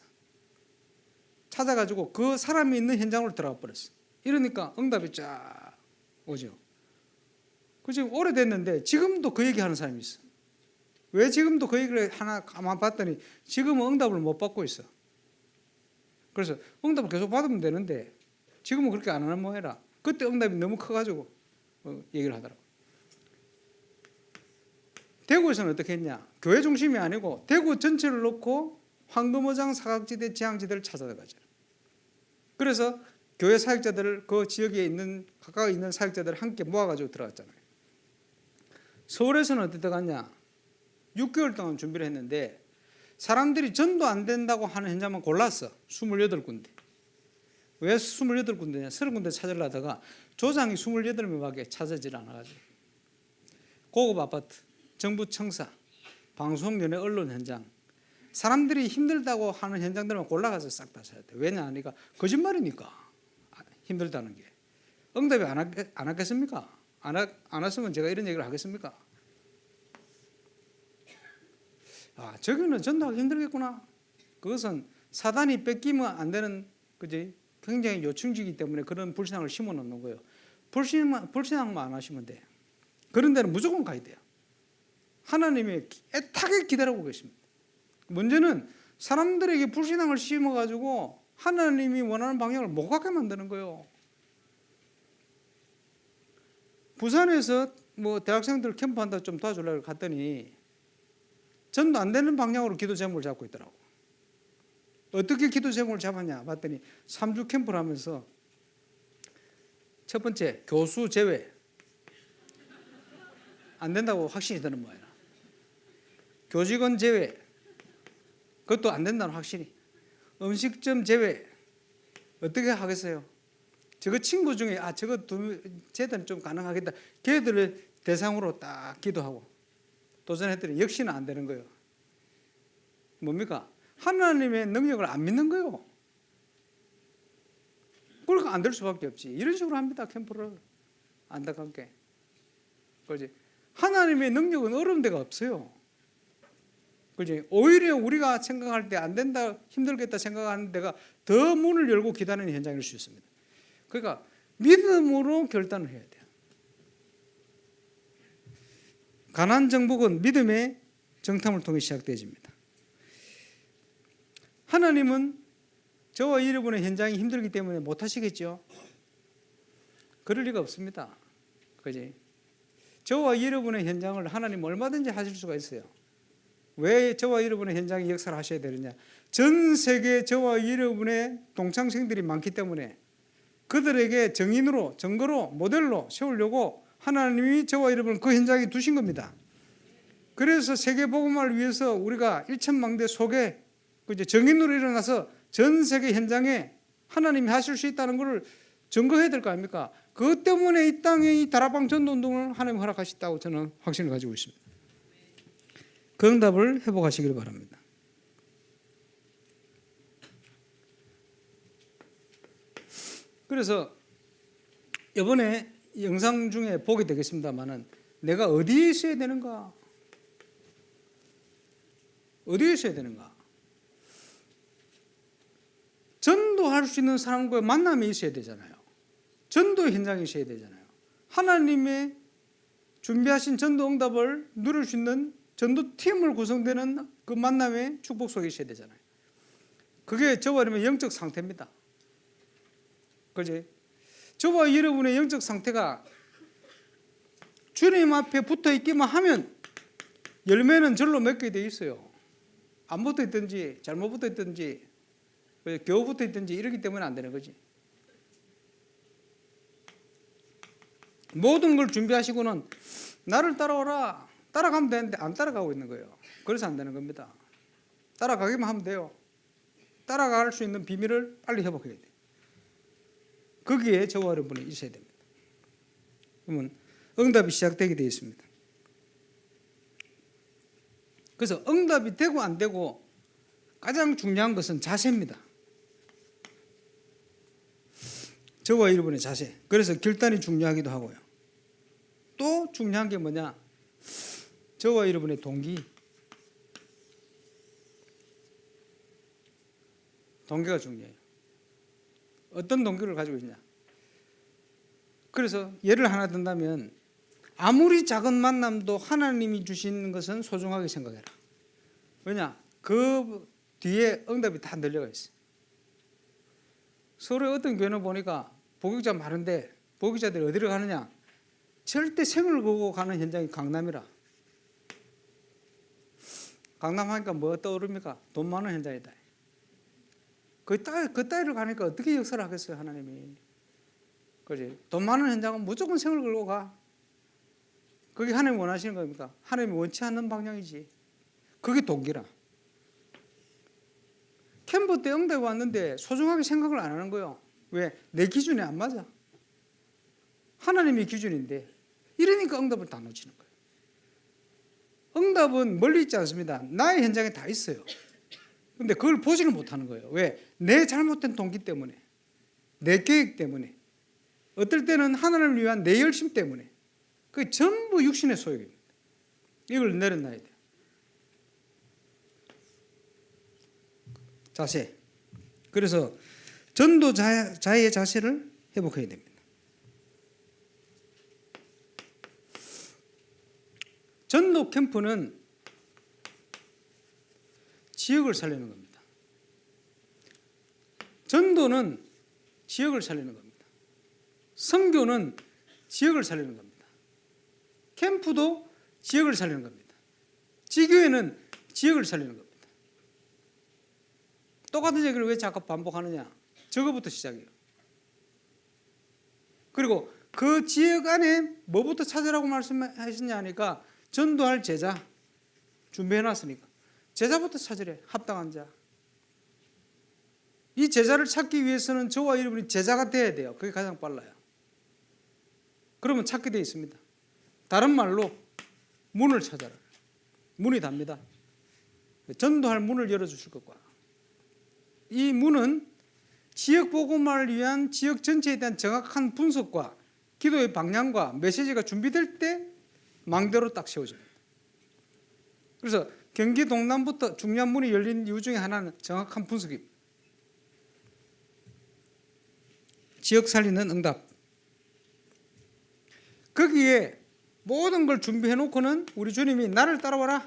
찾아가지고 그 사람이 있는 현장으로 들어가 버렸어. 이러니까 응답이 쫙 오죠. 그 지금 오래됐는데 지금도 그 얘기하는 사람이 있어. 왜 지금도 그 얘기를 하나 가만 봤더니 지금은 응답을 못 받고 있어. 그래서 응답을 계속 받으면 되는데 지금은 그렇게 안 하는 모양이라 그때 응답이 너무 커가지고 얘기를 하더라고. 대구에서는 어떻게 했냐? 교회 중심이 아니고 대구 전체를 놓고 황금어장 사각지대 지향지대를 찾아가죠. 그래서 교회 사역자들을 그 지역에 있는 가까이 있는 사역자들을 함께 모아가지고 들어갔잖아요. 서울에서는 어떻게 갔냐? 6개월 동안 준비를 했는데 사람들이 전도 안 된다고 하는 현장만 골랐어. 28군데. 왜 28군데냐? 30군데 찾으려다가 조장이 28명밖에 찾아지질 않아가지고. 고급 아파트, 정부 청사, 방송, 연예, 언론 현장. 사람들이 힘들다고 하는 현장들만 골라가서 싹 다 찾아야 돼. 왜냐 하니까 거짓말이니까. 힘들다는 게. 응답이 안 하겠습니까? 안 왔으면 제가 이런 얘기를 하겠습니까? 아, 저기는 전도하기 힘들겠구나. 그것은 사단이 뺏기면 안 되는, 그지? 굉장히 요충지이기 때문에 그런 불신앙을 심어 놓는 거예요. 불신앙만 안 하시면 돼. 그런 데는 무조건 가야 돼요. 하나님이 애타게 기다리고 계십니다. 문제는 사람들에게 불신앙을 심어가지고 하나님이 원하는 방향을 못 가게 만드는 거예요. 부산에서 뭐 대학생들 캠프한다 좀 도와주려고 갔더니 전도 안 되는 방향으로 기도 제목을 잡고 있더라고. 어떻게 기도 제목을 잡았냐 봤더니 3주 캠프를 하면서 첫 번째, 교수 제외. 안 된다고 확신이 드는 모양이야. 교직원 제외. 그것도 안 된다는 확신이. 음식점 제외. 어떻게 하겠어요? 저거 친구 중에 저거 쟤들은 좀 가능하겠다. 걔들을 대상으로 딱 기도하고 도전했더니 역시나 안 되는 거예요. 뭡니까? 하나님의 능력을 안 믿는 거예요. 그러니까 안 될 수밖에 없지. 이런 식으로 합니다. 캠프를 안타깝게. 그렇지? 하나님의 능력은 어려운 데가 없어요. 그렇지? 오히려 우리가 생각할 때 안 된다, 힘들겠다 생각하는 데가 더 문을 열고 기다리는 현장일 수 있습니다. 그러니까 믿음으로 결단을 해야 돼요. 가나안 정복은 믿음의 정탐을 통해 시작되어집니다. 하나님은 저와 여러분의 현장이 힘들기 때문에 못 하시겠죠? 그럴 리가 없습니다. 그지? 저와 여러분의 현장을 하나님 얼마든지 하실 수가 있어요. 왜 저와 여러분의 현장에 역사를 하셔야 되느냐? 전 세계 저와 여러분의 동창생들이 많기 때문에 그들에게 증인으로, 증거로, 모델로 세우려고 하나님이 저와 여러분을 그 현장에 두신 겁니다. 그래서 세계 복음화를 위해서 우리가 1천망대 속에 증인으로 일어나서 전 세계 현장에 하나님이 하실 수 있다는 것을 증거해야 될 거 아닙니까? 그것 때문에 이 땅에 이 다락방 전도운동을 하나님 허락하셨다고 저는 확신을 가지고 있습니다. 그 응답을 회복하시길 바랍니다. 그래서 이번에 영상 중에 보게 되겠습니다만은 내가 어디에 있어야 되는가? 어디에 있어야 되는가? 전도할 수 있는 사람과의 만남이 있어야 되잖아요. 전도 현장에 있어야 되잖아요. 하나님의 준비하신 전도 응답을 누릴 수 있는 전도팀을 구성되는 그 만남의 축복 속에 있어야 되잖아요. 그게 저와 여러분의 영적 상태입니다. 그지? 저와 여러분의 영적 상태가 주님 앞에 붙어 있기만 하면 열매는 절로 맺게 돼 있어요. 안 붙어 있든지 잘못 붙어 있든지 겨우 붙어 있든지 이러기 때문에 안 되는 거지. 모든 걸 준비하시고는 나를 따라오라. 따라가면 되는데 안 따라가고 있는 거예요. 그래서 안 되는 겁니다. 따라가기만 하면 돼요. 따라갈 수 있는 비밀을 빨리 회복해야 돼요. 거기에 저와 여러분이 있어야 됩니다. 그러면 응답이 시작되게 되어 있습니다. 그래서 응답이 되고 안 되고 가장 중요한 것은 자세입니다. 저와 여러분의 자세. 그래서 결단이 중요하기도 하고요. 또 중요한 게 뭐냐? 저와 여러분의 동기. 동기가 중요해요. 어떤 동기를 가지고 있냐? 그래서 예를 하나 든다면 아무리 작은 만남도 하나님이 주신 것은 소중하게 생각해라. 왜냐? 그 뒤에 응답이 다 늘려가 있어요. 서울의 어떤 교회는 보니까 복역자 많은데 복역자들이 어디로 가느냐? 절대 생을 걸고 가는 현장이 강남이라. 강남 하니까 뭐 떠오릅니까? 돈 많은 현장이다. 그 따위를 가니까 어떻게 역사를 하겠어요, 하나님이. 그지? 돈 많은 현장은 무조건 생을 걸고 가. 그게 하나님이 원하시는 겁니까? 하나님이 원치 않는 방향이지. 그게 동기라. 캠프 때 응답이 왔는데 소중하게 생각을 안 하는 거예요. 왜? 내 기준에 안 맞아. 하나님의 기준인데 이러니까 응답을 다 놓치는 거예요. 응답은 멀리 있지 않습니다. 나의 현장에 다 있어요. 근데 그걸 보지를 못하는 거예요. 왜? 내 잘못된 동기 때문에, 내 계획 때문에, 어떨 때는 하나님을 위한 내 열심 때문에. 그게 전부 육신의 소욕입니다. 이걸 내려놔야 돼요. 자세. 그래서 전도자의 자세를 회복해야 됩니다. 전도 캠프는 지역을 살리는 겁니다. 전도는 지역을 살리는 겁니다. 선교는 지역을 살리는 겁니다. 캠프도 지역을 살리는 겁니다. 지교회는 지역을 살리는 겁니다. 똑같은 얘기를 왜 자꾸 반복하느냐? 저거부터 시작이에요. 그리고 그 지역 안에 뭐부터 찾으라고 말씀하셨냐 하니까 전도할 제자 준비해놨으니까 제자부터 찾으래. 합당한 자. 이 제자를 찾기 위해서는 저와 여러분이 제자가 돼야 돼요. 그게 가장 빨라요. 그러면 찾게 돼 있습니다. 다른 말로 문을 찾아라. 문이 답니다. 전도할 문을 열어주실 것과 이 문은 지역 복음화를 위한 지역 전체에 대한 정확한 분석과 기도의 방향과 메시지가 준비될 때 망대로 딱 세워집니다. 그래서 경기 동남부터 중요한 문이 열린 이유 중에 하나는 정확한 분석입니다. 지역 살리는 응답. 거기에 모든 걸 준비해 놓고는 우리 주님이 나를 따라와라.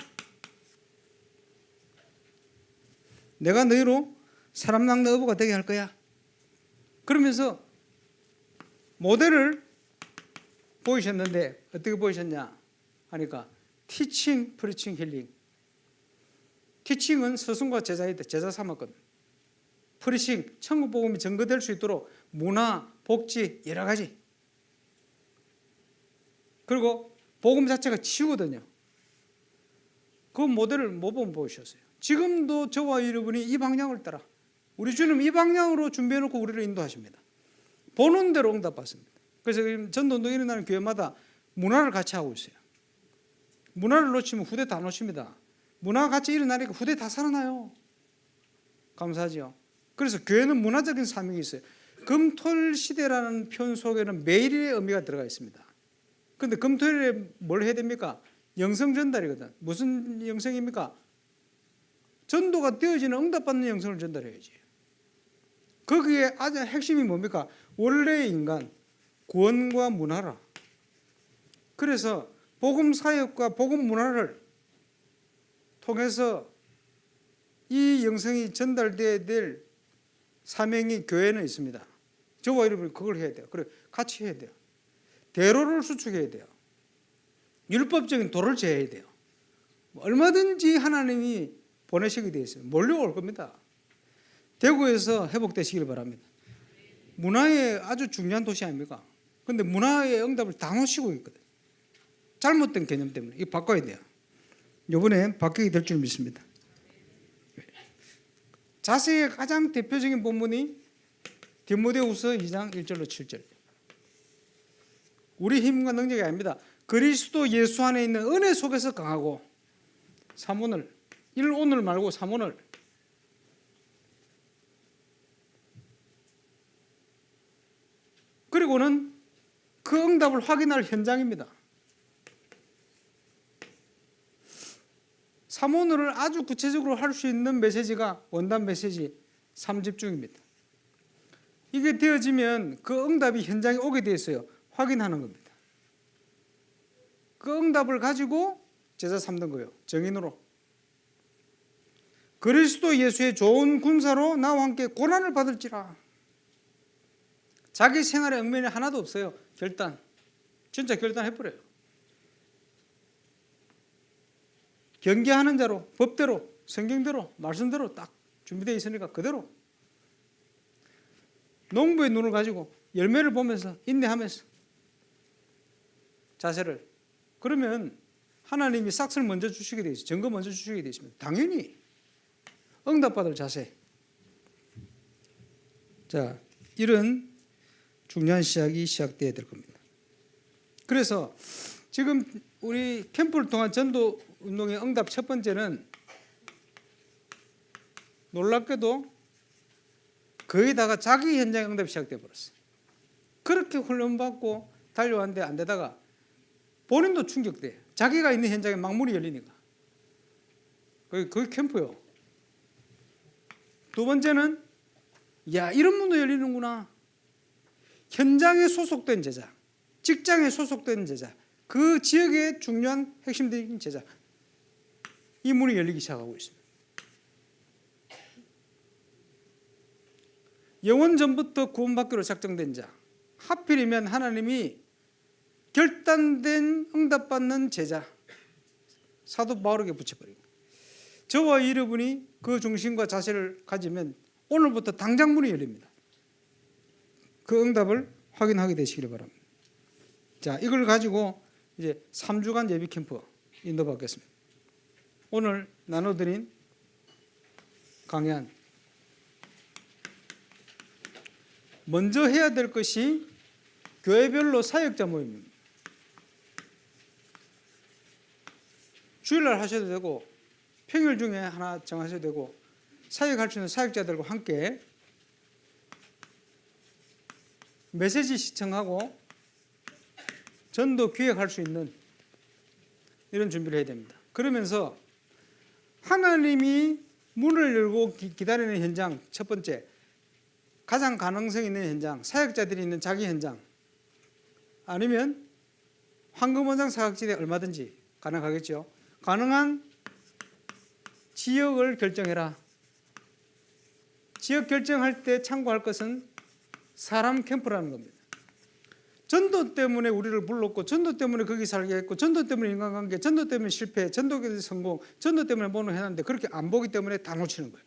내가 너희로 사람 낚는 어부가 되게 할 거야. 그러면서 모델을 보이셨는데 어떻게 보이셨냐 하니까 티칭, 프리칭, 힐링. 티칭은 스승과 제자일 때 제자 삼았거든. 프리칭, 천국 복음이 전거될 수 있도록 문화, 복지 여러 가지. 그리고 복음 자체가 치유거든요. 그 모델을 모범 보이셨어요. 지금도 저와 여러분이 이 방향을 따라 우리 주님 이 방향으로 준비해놓고 우리를 인도하십니다. 보는 대로 응답받습니다. 그래서 전도운동 일어나는 교회마다 문화를 같이 하고 있어요. 문화를 놓치면 후대 다 놓칩니다. 문화가 같이 일어나니까 후대 다 살아나요. 감사하죠. 그래서 교회는 문화적인 사명이 있어요. 금토일 시대라는 표현 속에는 매일의 의미가 들어가 있습니다. 그런데 금토일에 뭘 해야 됩니까? 영성 전달이거든. 무슨 영성입니까? 전도가 되어지는 응답받는 영성을 전달해야지. 거기에 아주 핵심이 뭡니까? 원래의 인간, 구원과 문화라. 그래서 복음 사역과 복음 문화를 통해서 이 영성이 전달되어야 될 사명이 교회는 있습니다. 저와 여러분이 그걸 해야 돼요. 그래 같이 해야 돼요. 대로를 수축해야 돼요. 율법적인 도를 제해야 돼요. 얼마든지 하나님이 보내시게 되어 있어요. 몰려올 겁니다. 대구에서 회복되시길 바랍니다. 문화의 아주 중요한 도시 아닙니까? 그런데 문화의 응답을 다 놓치고 있거든요. 잘못된 개념 때문에 이거 바꿔야 돼요. 이번에 바뀌게 될 줄 믿습니다. 자세의 가장 대표적인 본문이 디모데후서 2장 1절로 7절. 우리 힘과 능력이 아닙니다. 그리스도 예수 안에 있는 은혜 속에서 강하고 3오늘 1오늘 말고 3오늘 그리고는 그 응답을 확인할 현장입니다. 3오늘을 아주 구체적으로 할 수 있는 메시지가 원단 메시지 3집중입니다. 이게 되어지면 그 응답이 현장에 오게 되어 있어요. 확인하는 겁니다. 그 응답을 가지고 제자 삼는 거예요. 정인으로. 그리스도 예수의 좋은 군사로 나와 함께 고난을 받을지라. 자기 생활에 얽매이 하나도 없어요. 결단. 진짜 결단해버려요. 경계하는 자로 법대로 성경대로 말씀대로 딱 준비되어 있으니까 그대로 농부의 눈을 가지고 열매를 보면서 인내하면서 자세를 그러면 하나님이 싹을 먼저 주시게 되어 있어요. 증거 먼저 주시게 되어 있습니다. 당연히 응답받을 자세. 자, 이런 중요한 시작이 시작되어야 될 겁니다. 그래서 지금 우리 캠프를 통한 전도 운동의 응답 첫 번째는 놀랍게도 거의 다가 자기 현장 응답이 시작되어 버렸어요. 그렇게 훈련받고 달려왔는데 안 되다가 본인도 충격돼. 자기가 있는 현장에 막 문이 열리니까. 그게 캠프요. 두 번째는 야, 이런 문도 열리는구나. 현장에 소속된 제자, 직장에 소속된 제자, 그 지역의 중요한 핵심적인 제자, 이 문이 열리기 시작하고 있습니다. 영원 전부터 구원받기로 작정된 자, 하필이면 하나님이 결단된 응답받는 제자, 사도 바울에게 붙여버립니다. 저와 여러분이 그 중심과 자세를 가지면 오늘부터 당장 문이 열립니다. 그 응답을 확인하게 되시기를 바랍니다. 자, 이걸 가지고 이제 3주간 예비 캠프 인도받겠습니다. 오늘 나눠드린 강연, 먼저 해야 될 것이 교회별로 사역자 모임입니다. 주일날 하셔도 되고 평일 중에 하나 정하셔도 되고 사역할 수 있는 사역자들과 함께 메시지 시청하고 전도 기획할 수 있는 이런 준비를 해야 됩니다. 그러면서 하나님이 문을 열고 기다리는 현장, 첫 번째 가장 가능성 있는 현장, 사역자들이 있는 자기 현장, 아니면 황금원장 사각지대 얼마든지 가능하겠죠. 가능한 지역을 결정해라. 지역 결정할 때 참고할 것은 사람 캠프라는 겁니다. 전도 때문에 우리를 불렀고, 전도 때문에 거기 살게 했고, 전도 때문에 인간관계, 전도 때문에 실패, 전도 때문에 성공, 전도 때문에 뭐는 해놨는데 그렇게 안 보기 때문에 다 놓치는 거예요.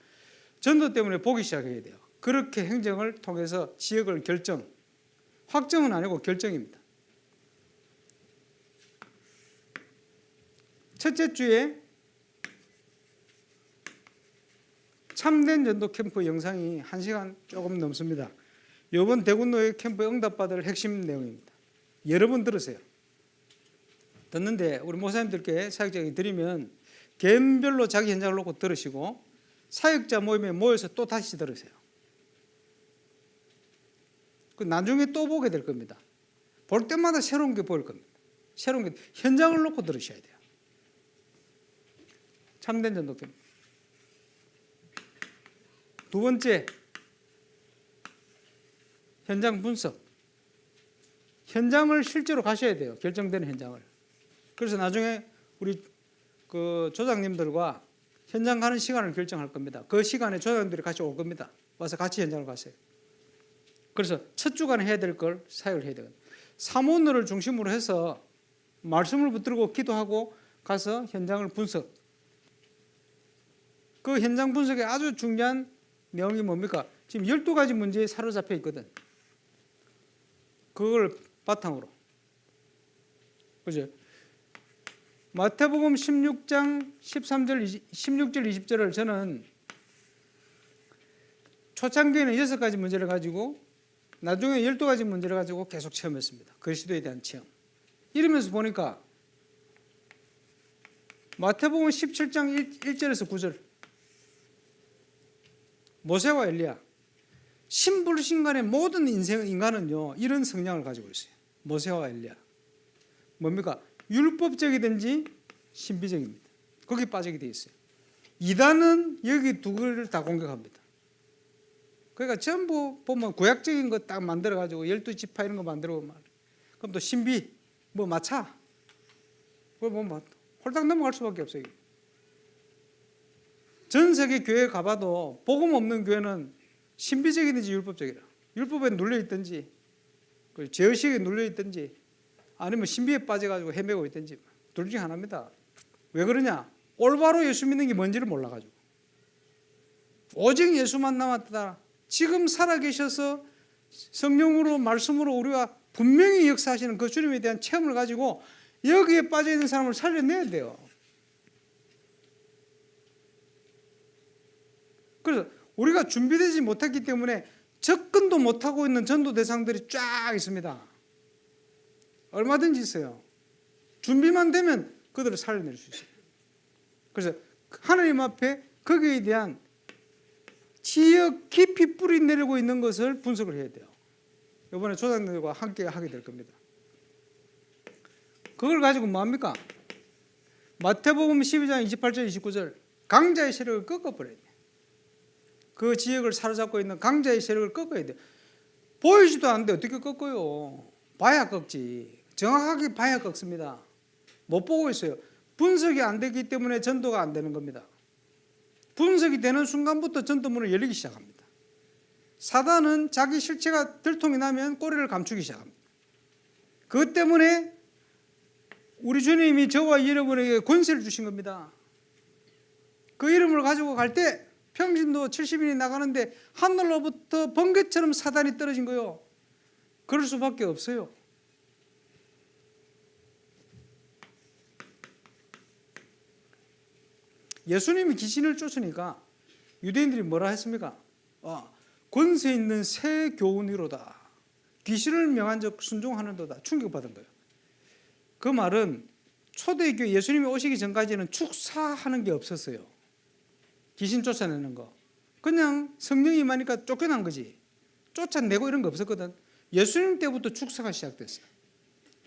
전도 때문에 보기 시작해야 돼요. 그렇게 행정을 통해서 지역을 결정, 확정은 아니고 결정입니다. 첫째 주에 참된 전도 캠프 영상이 1시간 조금 넘습니다. 이번 대군노예 캠프에 응답받을 핵심 내용입니다. 여러 번 들으세요. 듣는데 우리 목사님들께 사역자에게 드리면 개인별로 자기 현장을 놓고 들으시고 사역자 모임에 모여서 또 다시 들으세요. 나중에 또 보게 될 겁니다. 볼 때마다 새로운 게 보일 겁니다. 새로운 게 현장을 놓고 들으셔야 돼요. 참된 전도 캠프. 두 번째, 현장 분석. 현장을 실제로 가셔야 돼요. 결정되는 현장을. 그래서 나중에 우리 그 조장님들과 현장 가는 시간을 결정할 겁니다. 그 시간에 조장님들이 같이 올 겁니다. 와서 같이 현장을 가세요. 그래서 첫 주간에 해야 될 걸 사역을 해야 되거든요. 사모너를 중심으로 해서 말씀을 붙들고 기도하고 가서 현장을 분석. 그 현장 분석에 아주 중요한 내용이 뭡니까? 지금 12가지 문제에 사로잡혀 있거든. 그걸 바탕으로. 그죠? 마태복음 16장 13절, 16절, 20절을 저는 초창기에는 6가지 문제를 가지고 나중에 12가지 문제를 가지고 계속 체험했습니다. 그리스도에 대한 체험. 이러면서 보니까 마태복음 17장 1절에서 9절 모세와 엘리야, 신불신간의 모든 인간은요 이런 성향을 가지고 있어요. 모세와 엘리야 뭡니까? 율법적이든지 신비적입니다. 거기에 빠지게 돼 있어요. 이단은 여기 두 개를 다 공격합니다. 그러니까 전부 보면 구약적인 거 딱 만들어 가지고 12지파 이런 거 만들어 보면 그럼 또 신비 뭐 마차 그걸 보면 홀딱 넘어갈 수밖에 없어요. 전 세계 교회 가봐도 복음 없는 교회는 신비적이든지 율법적이라. 율법에 눌려있든지 제의식에 눌려있든지 아니면 신비에 빠져가지고 헤매고 있든지 둘 중에 하나입니다. 왜 그러냐? 올바로 예수 믿는 게 뭔지를 몰라가지고. 오직 예수만 남았다. 지금 살아계셔서 성령으로 말씀으로 우리가 분명히 역사하시는 그 주님에 대한 체험을 가지고 여기에 빠져있는 사람을 살려내야 돼요. 그래서 우리가 준비되지 못했기 때문에 접근도 못하고 있는 전도 대상들이 쫙 있습니다. 얼마든지 있어요. 준비만 되면 그들을 살려낼 수 있어요. 그래서 하나님 앞에 거기에 대한 지역 깊이 뿌리 내리고 있는 것을 분석을 해야 돼요. 이번에 조상들과 함께 하게 될 겁니다. 그걸 가지고 뭐합니까? 마태복음 12장 28절 29절 강자의 세력을 꺾어버려야 돼. 그 지역을 사로잡고 있는 강자의 세력을 꺾어야 돼. 보이지도 않는데 어떻게 꺾어요? 봐야 꺾지. 정확하게 봐야 꺾습니다. 못 보고 있어요. 분석이 안 되기 때문에 전도가 안 되는 겁니다. 분석이 되는 순간부터 전도문을 열리기 시작합니다. 사단은 자기 실체가 들통이 나면 꼬리를 감추기 시작합니다. 그것 때문에 우리 주님이 저와 여러분에게 권세를 주신 겁니다. 그 이름을 가지고 갈 때 평신도 70인이 나가는데 하늘로부터 번개처럼 사단이 떨어진 거요. 그럴 수밖에 없어요. 예수님이 귀신을 쫓으니까 유대인들이 뭐라 했습니까? 권세 있는 새 교훈이로다. 귀신을 명한 적 순종하는도다. 충격받은 거예요. 그 말은 초대교회 예수님이 오시기 전까지는 축사하는 게 없었어요. 귀신 쫓아내는 거. 그냥 성령이 임하니까 쫓겨난 거지. 쫓아내고 이런 거 없었거든. 예수님 때부터 축사가 시작됐어요.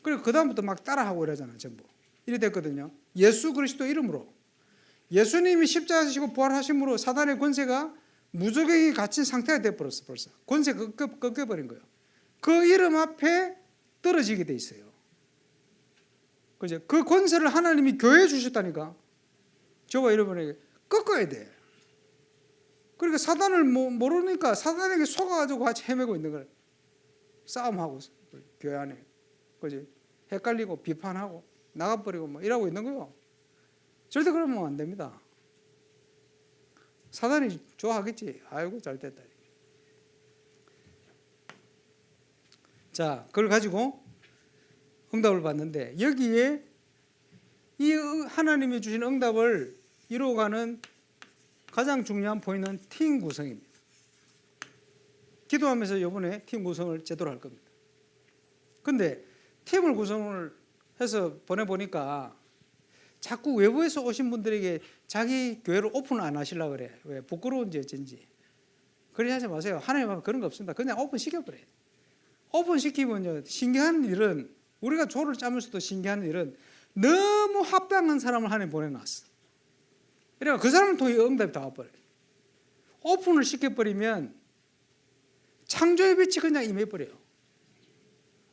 그리고 그 다음부터 막 따라하고 이러잖아요. 전부. 이래 됐거든요. 예수 그리스도 이름으로. 예수님이 십자가 지시고 부활하심으로 사단의 권세가 무적행에 갇힌 상태가 돼버렸어. 벌써 권세가 꺾여버린 거예요. 그 이름 앞에 떨어지게 돼 있어요. 그죠? 그 권세를 하나님이 교회에 주셨다니까. 저와 여러분에게 꺾어야 돼. 그러니까 사단을 모르니까 사단에게 속아가지고 같이 헤매고 있는 걸 싸움하고 교회 안에. 그지? 헷갈리고 비판하고 나가버리고 뭐 이러고 있는 거요. 절대 그러면 안 됩니다. 사단이 좋아하겠지. 아이고 잘 됐다. 자, 그걸 가지고 응답을 받는데 여기에 이 하나님이 주신 응답을 이루어가는 가장 중요한 포인트는 팀 구성입니다. 기도하면서 이번에 팀 구성을 제대로 할 겁니다. 근데 팀을 구성을 해서 보내보니까 자꾸 외부에서 오신 분들에게 자기 교회를 오픈 안 하시려고 그래. 왜? 부끄러운지 어쩐지. 그러지 하지 마세요. 하나님 앞에 그런 거 없습니다. 그냥 오픈 시켜버려요. 오픈 시키면요, 신기한 일은, 우리가 조를 짜면서도 신기한 일은 너무 합당한 사람을 하나님 보내놨어. 그러니까 그 사람을 통해 응답이 다 와버려요. 오픈을 시켜버리면 창조의 빛이 그냥 임해버려요.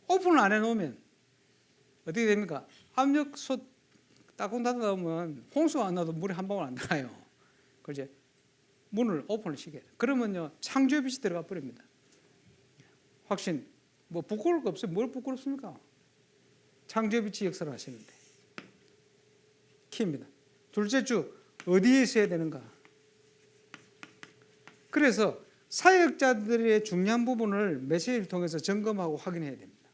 오픈을 안 해놓으면 어떻게 됩니까? 압력솥 따고 닫아 놓으면 홍수가 안 나도 물이 한 방울 안 나요. 그렇지? 문을 오픈을 시켜요. 그러면요, 창조의 빛이 들어가 버립니다. 확신, 뭐 부끄러울 거 없어요. 뭘 부끄럽습니까? 창조의 빛이 역사를 하시는데. 키입니다. 둘째 주, 어디에 있어야 되는가? 그래서 사역자들의 중요한 부분을 메시지를 통해서 점검하고 확인해야 됩니다.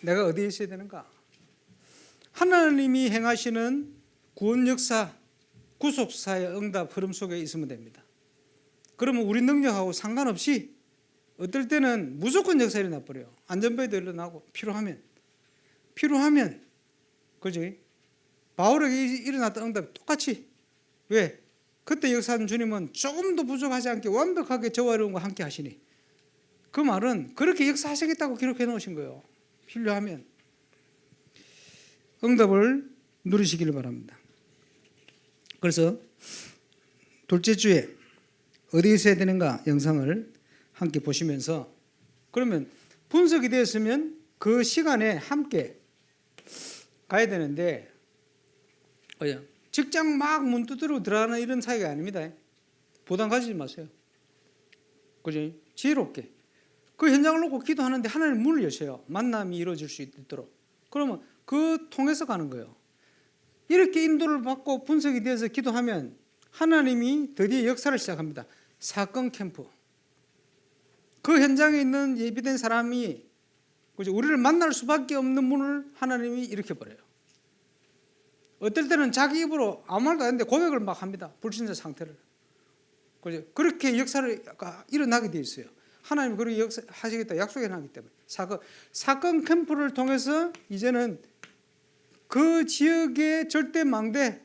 내가 어디에 있어야 되는가? 하나님이 행하시는 구원 역사, 구속사의 응답 흐름 속에 있으면 됩니다. 그러면 우리 능력하고 상관없이 어떨 때는 무조건 역사 일어나 버려요. 안전벨트 일어나고 필요하면 그지? 바울에게 일어났던 응답이 똑같이. 왜? 그때 역사하는 주님은 조금도 부족하지 않게 완벽하게 저와 여러분과 함께 하시니. 그 말은 그렇게 역사하시겠다고 기록해 놓으신 거예요. 필요하면 응답을 누리시기를 바랍니다. 그래서 둘째 주에 어디에 있어야 되는가 영상을 함께 보시면서, 그러면 분석이 되었으면 그 시간에 함께 가야 되는데, 직장 막 문 두드리고 들어가는 이런 사이가 아닙니다. 부담 가지지 마세요. 그죠? 지혜롭게 그 현장을 놓고 기도하는데 하나님 문을 여셔요. 만남이 이루어질 수 있도록. 그러면 그 통해서 가는 거예요. 이렇게 인도를 받고 분석이 되어서 기도하면 하나님이 드디어 역사를 시작합니다. 사건 캠프. 그 현장에 있는 예비된 사람이 우리를 만날 수밖에 없는 문을 하나님이 일으켜버려요. 어떨 때는 자기 입으로 아무 말도 안 했는데 고백을 막 합니다. 불신자 상태를. 그렇게 역사를 일어나게 되어 있어요. 하나님이 그렇게 역사하시겠다 약속해 놨기 때문에. 사건 캠프를 통해서 이제는 그 지역의 절대 망대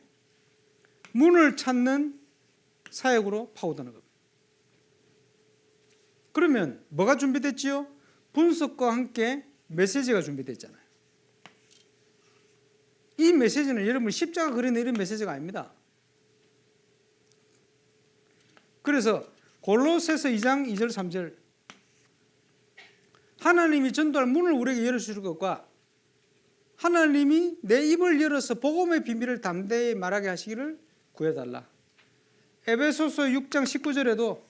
문을 찾는 사역으로 파고드는 겁니다. 그러면 뭐가 준비됐지요? 분석과 함께 메시지가 준비됐잖아요. 이 메시지는 여러분 십자가 그리는 이런 메시지가 아닙니다. 그래서 골로새서 2장 2절 3절 하나님이 전도할 문을 우리에게 열어주실 것과 하나님이 내 입을 열어서 복음의 비밀을 담대히 말하게 하시기를 구해달라. 에베소서 6장 19절에도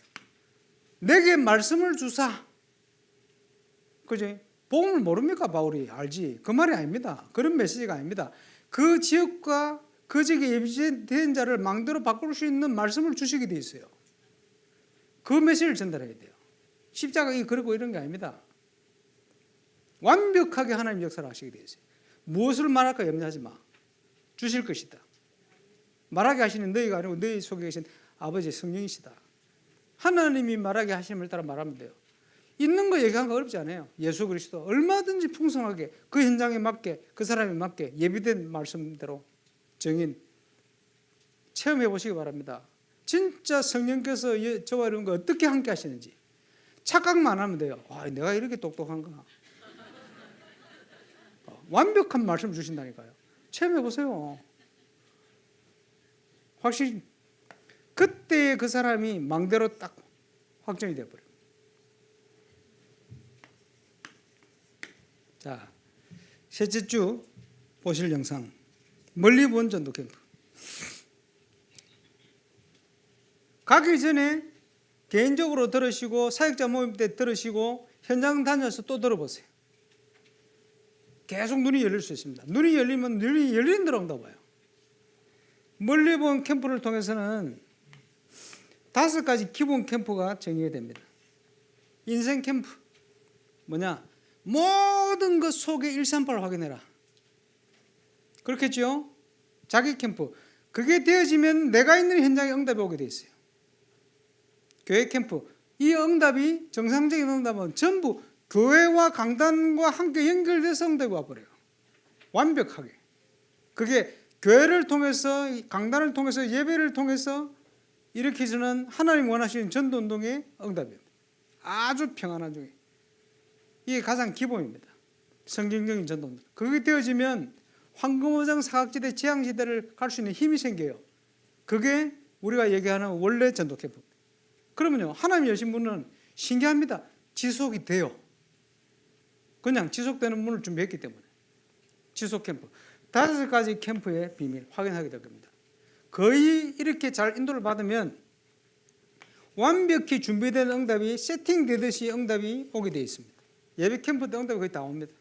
내게 말씀을 주사. 그지? 복음을 모릅니까? 바울이 알지. 그 말이 아닙니다. 그런 메시지가 아닙니다. 그 지역과 그 지역에 예비된 자를 망대로 바꿀 수 있는 말씀을 주시게 돼 있어요. 그 메시지를 전달해야 돼요. 십자가 그리고 이런 게 아닙니다. 완벽하게 하나님 역사를 하시게 돼 있어요. 무엇을 말할까 염려하지 마. 주실 것이다. 말하게 하시는 너희가 아니고 너희 속에 계신 아버지 성령이시다. 하나님이 말하게 하심을 따라 말하면 돼요. 있는 거 얘기하는 거 어렵지 않아요. 예수 그리스도 얼마든지 풍성하게 그 현장에 맞게 그 사람에 맞게 예비된 말씀대로 정인 체험해 보시기 바랍니다. 진짜 성령께서 저와 이런 거 어떻게 함께 하시는지 착각만 하면 돼요. 와, 내가 이렇게 똑똑한가. 완벽한 말씀을 주신다니까요. 체험해 보세요. 확실히 그때 그 사람이 망대로 딱 확정이 되어버려요. 자, 셋째 주 보실 영상 멀리 본 전도 캠프. 가기 전에 개인적으로 들으시고 사역자 모임 때 들으시고 현장 다녀서 또 들어보세요. 계속 눈이 열릴 수 있습니다. 눈이 열리면 눈이 열리는 대로 온다고 봐요. 멀리 본 캠프를 통해서는 5가지 기본 캠프가 정의가 됩니다. 인생 캠프 뭐냐? 모든 것 속에 138을 확인해라. 그렇겠죠? 자기 캠프 그게 되어지면 내가 있는 현장에 응답이 오게 돼 있어요. 교회 캠프 이 응답이 정상적인 응답은 전부 교회와 강단과 함께 연결돼서 응답이 와버려요. 완벽하게. 그게 교회를 통해서 강단을 통해서 예배를 통해서 일으키시는 하나님 원하시는 전도운동의 응답입니다. 아주 평안한 중에 이게 가장 기본입니다. 성경적인 전도운동. 그게 되어지면 황금어장 사각지대 재앙시대를 갈 수 있는 힘이 생겨요. 그게 우리가 얘기하는 원래 전도 캠프입니다. 그러면요 하나님 여신 분은 신기합니다. 지속이 돼요. 그냥 지속되는 문을 준비했기 때문에 지속 캠프 5가지 캠프의 비밀 확인하게 될 겁니다. 거의 이렇게 잘 인도를 받으면 완벽히 준비된 응답이 세팅되듯이 응답이 오게 되어 있습니다. 예배 캠프 때 응답이 거의 다 옵니다.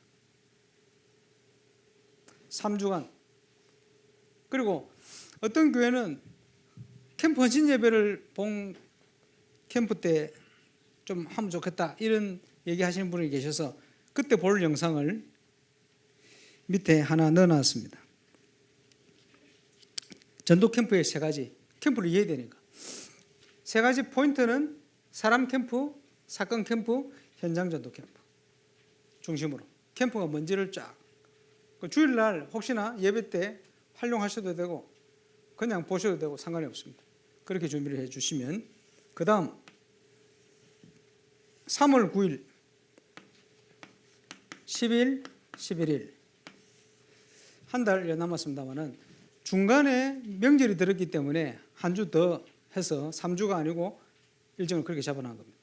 3주간. 그리고 어떤 교회는 캠프 헌신 예배를 본 캠프 때 좀 하면 좋겠다 이런 얘기하시는 분이 계셔서 그때 볼 영상을 밑에 하나 넣어놨습니다. 전도 캠프의 3가지 캠프를 이해해야 되니까 3가지 포인트는 사람 캠프, 사건 캠프, 현장 전도 캠프 중심으로 캠프가 뭔지를 쫙 주일날 혹시나 예배 때 활용하셔도 되고 그냥 보셔도 되고 상관이 없습니다. 그렇게 준비를 해주시면 그 다음 3월 9일 10일 11일 한 달 남았습니다만은 중간에 명절이 들었기 때문에 한 주 더 해서 3주가 아니고 일정을 그렇게 잡아놓은 겁니다.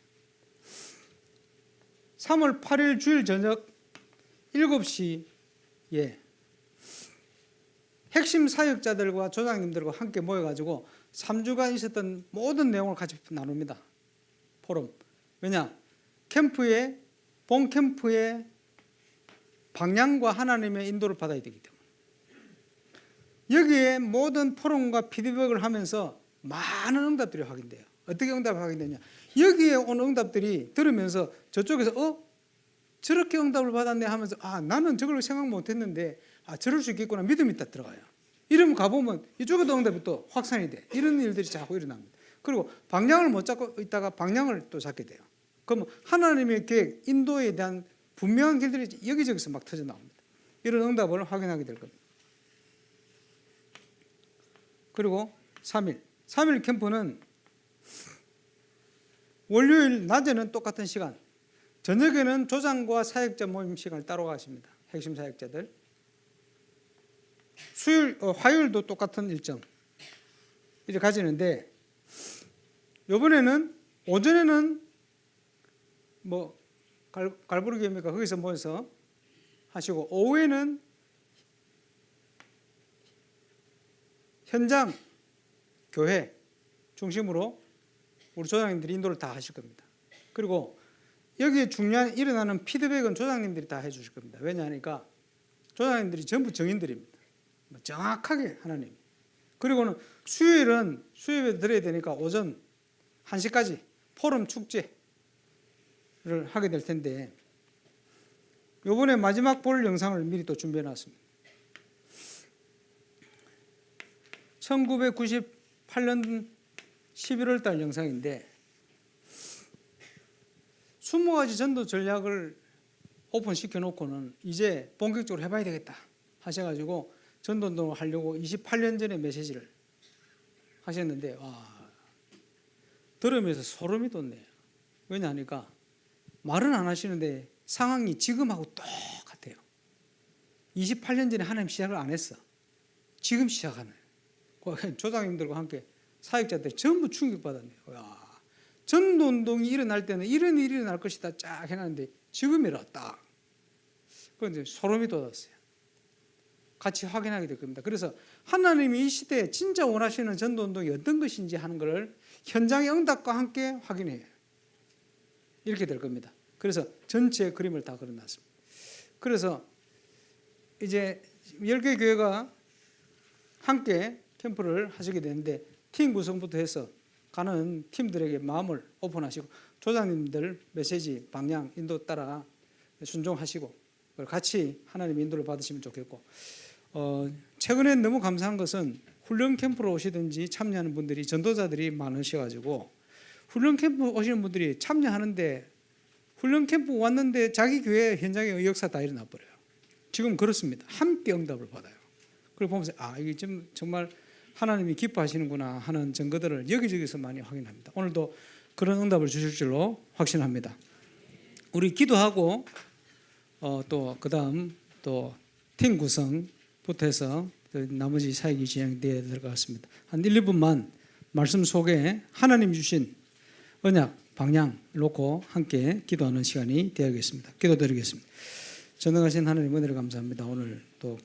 3월 8일 주일 저녁 7시에 핵심 사역자들과 조장님들과 함께 모여가지고 3주간 있었던 모든 내용을 같이 나눕니다. 포럼. 왜냐? 본 캠프의 방향과 하나님의 인도를 받아야 되기 때문에 여기에 모든 포럼과 피드백을 하면서 많은 응답들이 확인돼요. 어떻게 응답이 확인되냐? 여기에 온 응답들이 들으면서 저쪽에서 저렇게 응답을 받았네 하면서 나는 저걸 생각 못했는데 저럴 수 있겠구나 믿음이 딱 들어가요. 이러면 가보면 이쪽에도 응답이 또 확산이 돼. 이런 일들이 자꾸 일어납니다. 그리고 방향을 못 잡고 있다가 방향을 또 잡게 돼요. 그러면 하나님의 계획, 인도에 대한 분명한 길들이 여기저기서 막 터져 나옵니다. 이런 응답을 확인하게 될 겁니다. 그리고 3일 캠프는 월요일 낮에는 똑같은 시간, 저녁에는 조장과 사역자 모임 시간을 따로 가십니다. 핵심 사역자들. 화요일도 똑같은 일정 이렇게 가지는데, 이번에는 오전에는 뭐 갈보리교회입니까? 거기서 모여서 하시고, 오후에는 현장 교회 중심으로 우리 조장님들이 인도를 다 하실 겁니다. 그리고 여기에 중요한 일어나는 피드백은 조장님들이 다 해주실 겁니다. 왜냐하니까 조장님들이 전부 정인들입니다. 정확하게 하나님. 그리고는 수요일은 수요일에 드려야 되니까 오전 1시까지 포럼 축제를 하게 될 텐데, 요번에 마지막 볼 영상을 미리 또 준비해 놨습니다. 1998년 11월 달 영상인데, 20가지 전도 전략을 오픈시켜 놓고는 이제 본격적으로 해봐야 되겠다 하셔가지고 전도운동을 하려고 28년 전에 메시지를 하셨는데, 와, 들으면서 소름이 돋네요. 왜냐하니까 말은 안 하시는데 상황이 지금하고 똑같아요. 28년 전에 하나님 시작을 안 했어. 지금 시작하네. 조장님들과 함께 사역자들이 전부 충격받았네요. 와, 전도운동이 일어날 때는 이런 일이 일어날 것이다 쫙 해놨는데 지금이라 딱. 그런데 소름이 돋았어요. 같이 확인하게 될 겁니다. 그래서 하나님이 이 시대에 진짜 원하시는 전도운동이 어떤 것인지 하는 것을 현장의 응답과 함께 확인해요. 이렇게 될 겁니다. 그래서 전체 그림을 다 그려놨습니다. 그래서 이제 10개 교회가 함께 캠프를 하시게 되는데, 팀 구성부터 해서 가는 팀들에게 마음을 오픈하시고, 조장님들 메시지 방향 인도 따라 순종하시고 같이 하나님 인도를 받으시면 좋겠고, 최근에 너무 감사한 것은 훈련 캠프로 오시든지 참여하는 분들이, 전도자들이 많으셔가지고 훈련 캠프 오시는 분들이 참여하는데, 훈련 캠프 왔는데 자기 교회 현장에 의역사 다 일어나 버려요. 지금 그렇습니다. 함께 응답을 받아요. 그걸 보면서 이게 좀 정말 하나님이 기뻐하시는구나 하는 증거들을 여기저기서 많이 확인합니다. 오늘도 그런 응답을 주실 줄로 확신합니다. 우리 기도하고 또 그다음 또 팀 구성부터 해서 나머지 사역이 진행되어야 될 것 같습니다. 한 1, 2분만 말씀 속에 하나님 주신 언약 방향 놓고 함께 기도하는 시간이 되어야겠습니다. 기도드리겠습니다. 전능하신 하나님, 은혜를 감사합니다. 오늘 또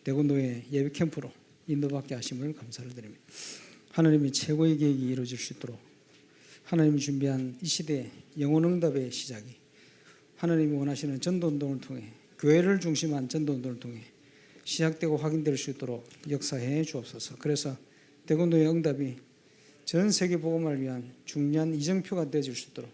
대군도의 예배 캠프로 인도받게 하심을 감사를 드립니다. 하나님이 최고의 계획이 이루어질 수 있도록 하나님이 준비한 이 시대의 영혼응답의 시작이 하나님이 원하시는 전도운동을 통해, 교회를 중심한 전도운동을 통해 시작되고 확인될 수 있도록 역사해 주옵소서. 그래서 대군도의 응답이 전 세계 복음을 위한 중요한 이정표가 되어질 수 있도록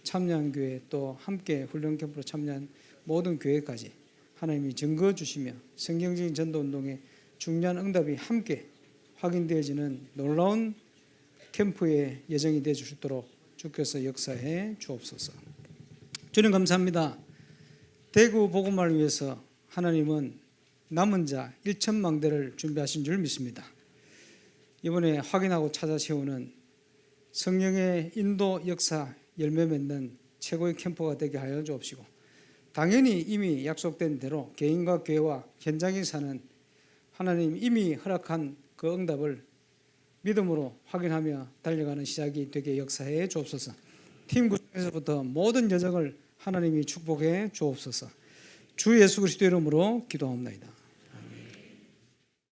참여한 교회, 또 함께 훈련 캠프로 참여한 모든 교회까지 하나님이 증거 주시며 성경적인 전도운동의 중요한 응답이 함께 확인되어지는 놀라운 캠프의 예정이 되어 줄 수 있도록 주께서 역사해 주옵소서. 주님 감사합니다. 대구 복음화를 위해서 하나님은 남은 자 1,000망대를 준비하신 줄 믿습니다. 이번에 확인하고 찾아 세우는 성령의 인도 역사 열매 맺는 최고의 캠프가 되게 하여 주옵시고, 당연히 이미 약속된 대로 개인과 교회와 현장에 사는 하나님 이미 허락한 그 응답을 믿음으로 확인하며 달려가는 시작이 되게 역사해 주옵소서. 팀 구성에서부터 모든 여정을 하나님이 축복해 주옵소서. 주 예수 그리스도 이름으로 기도합니다.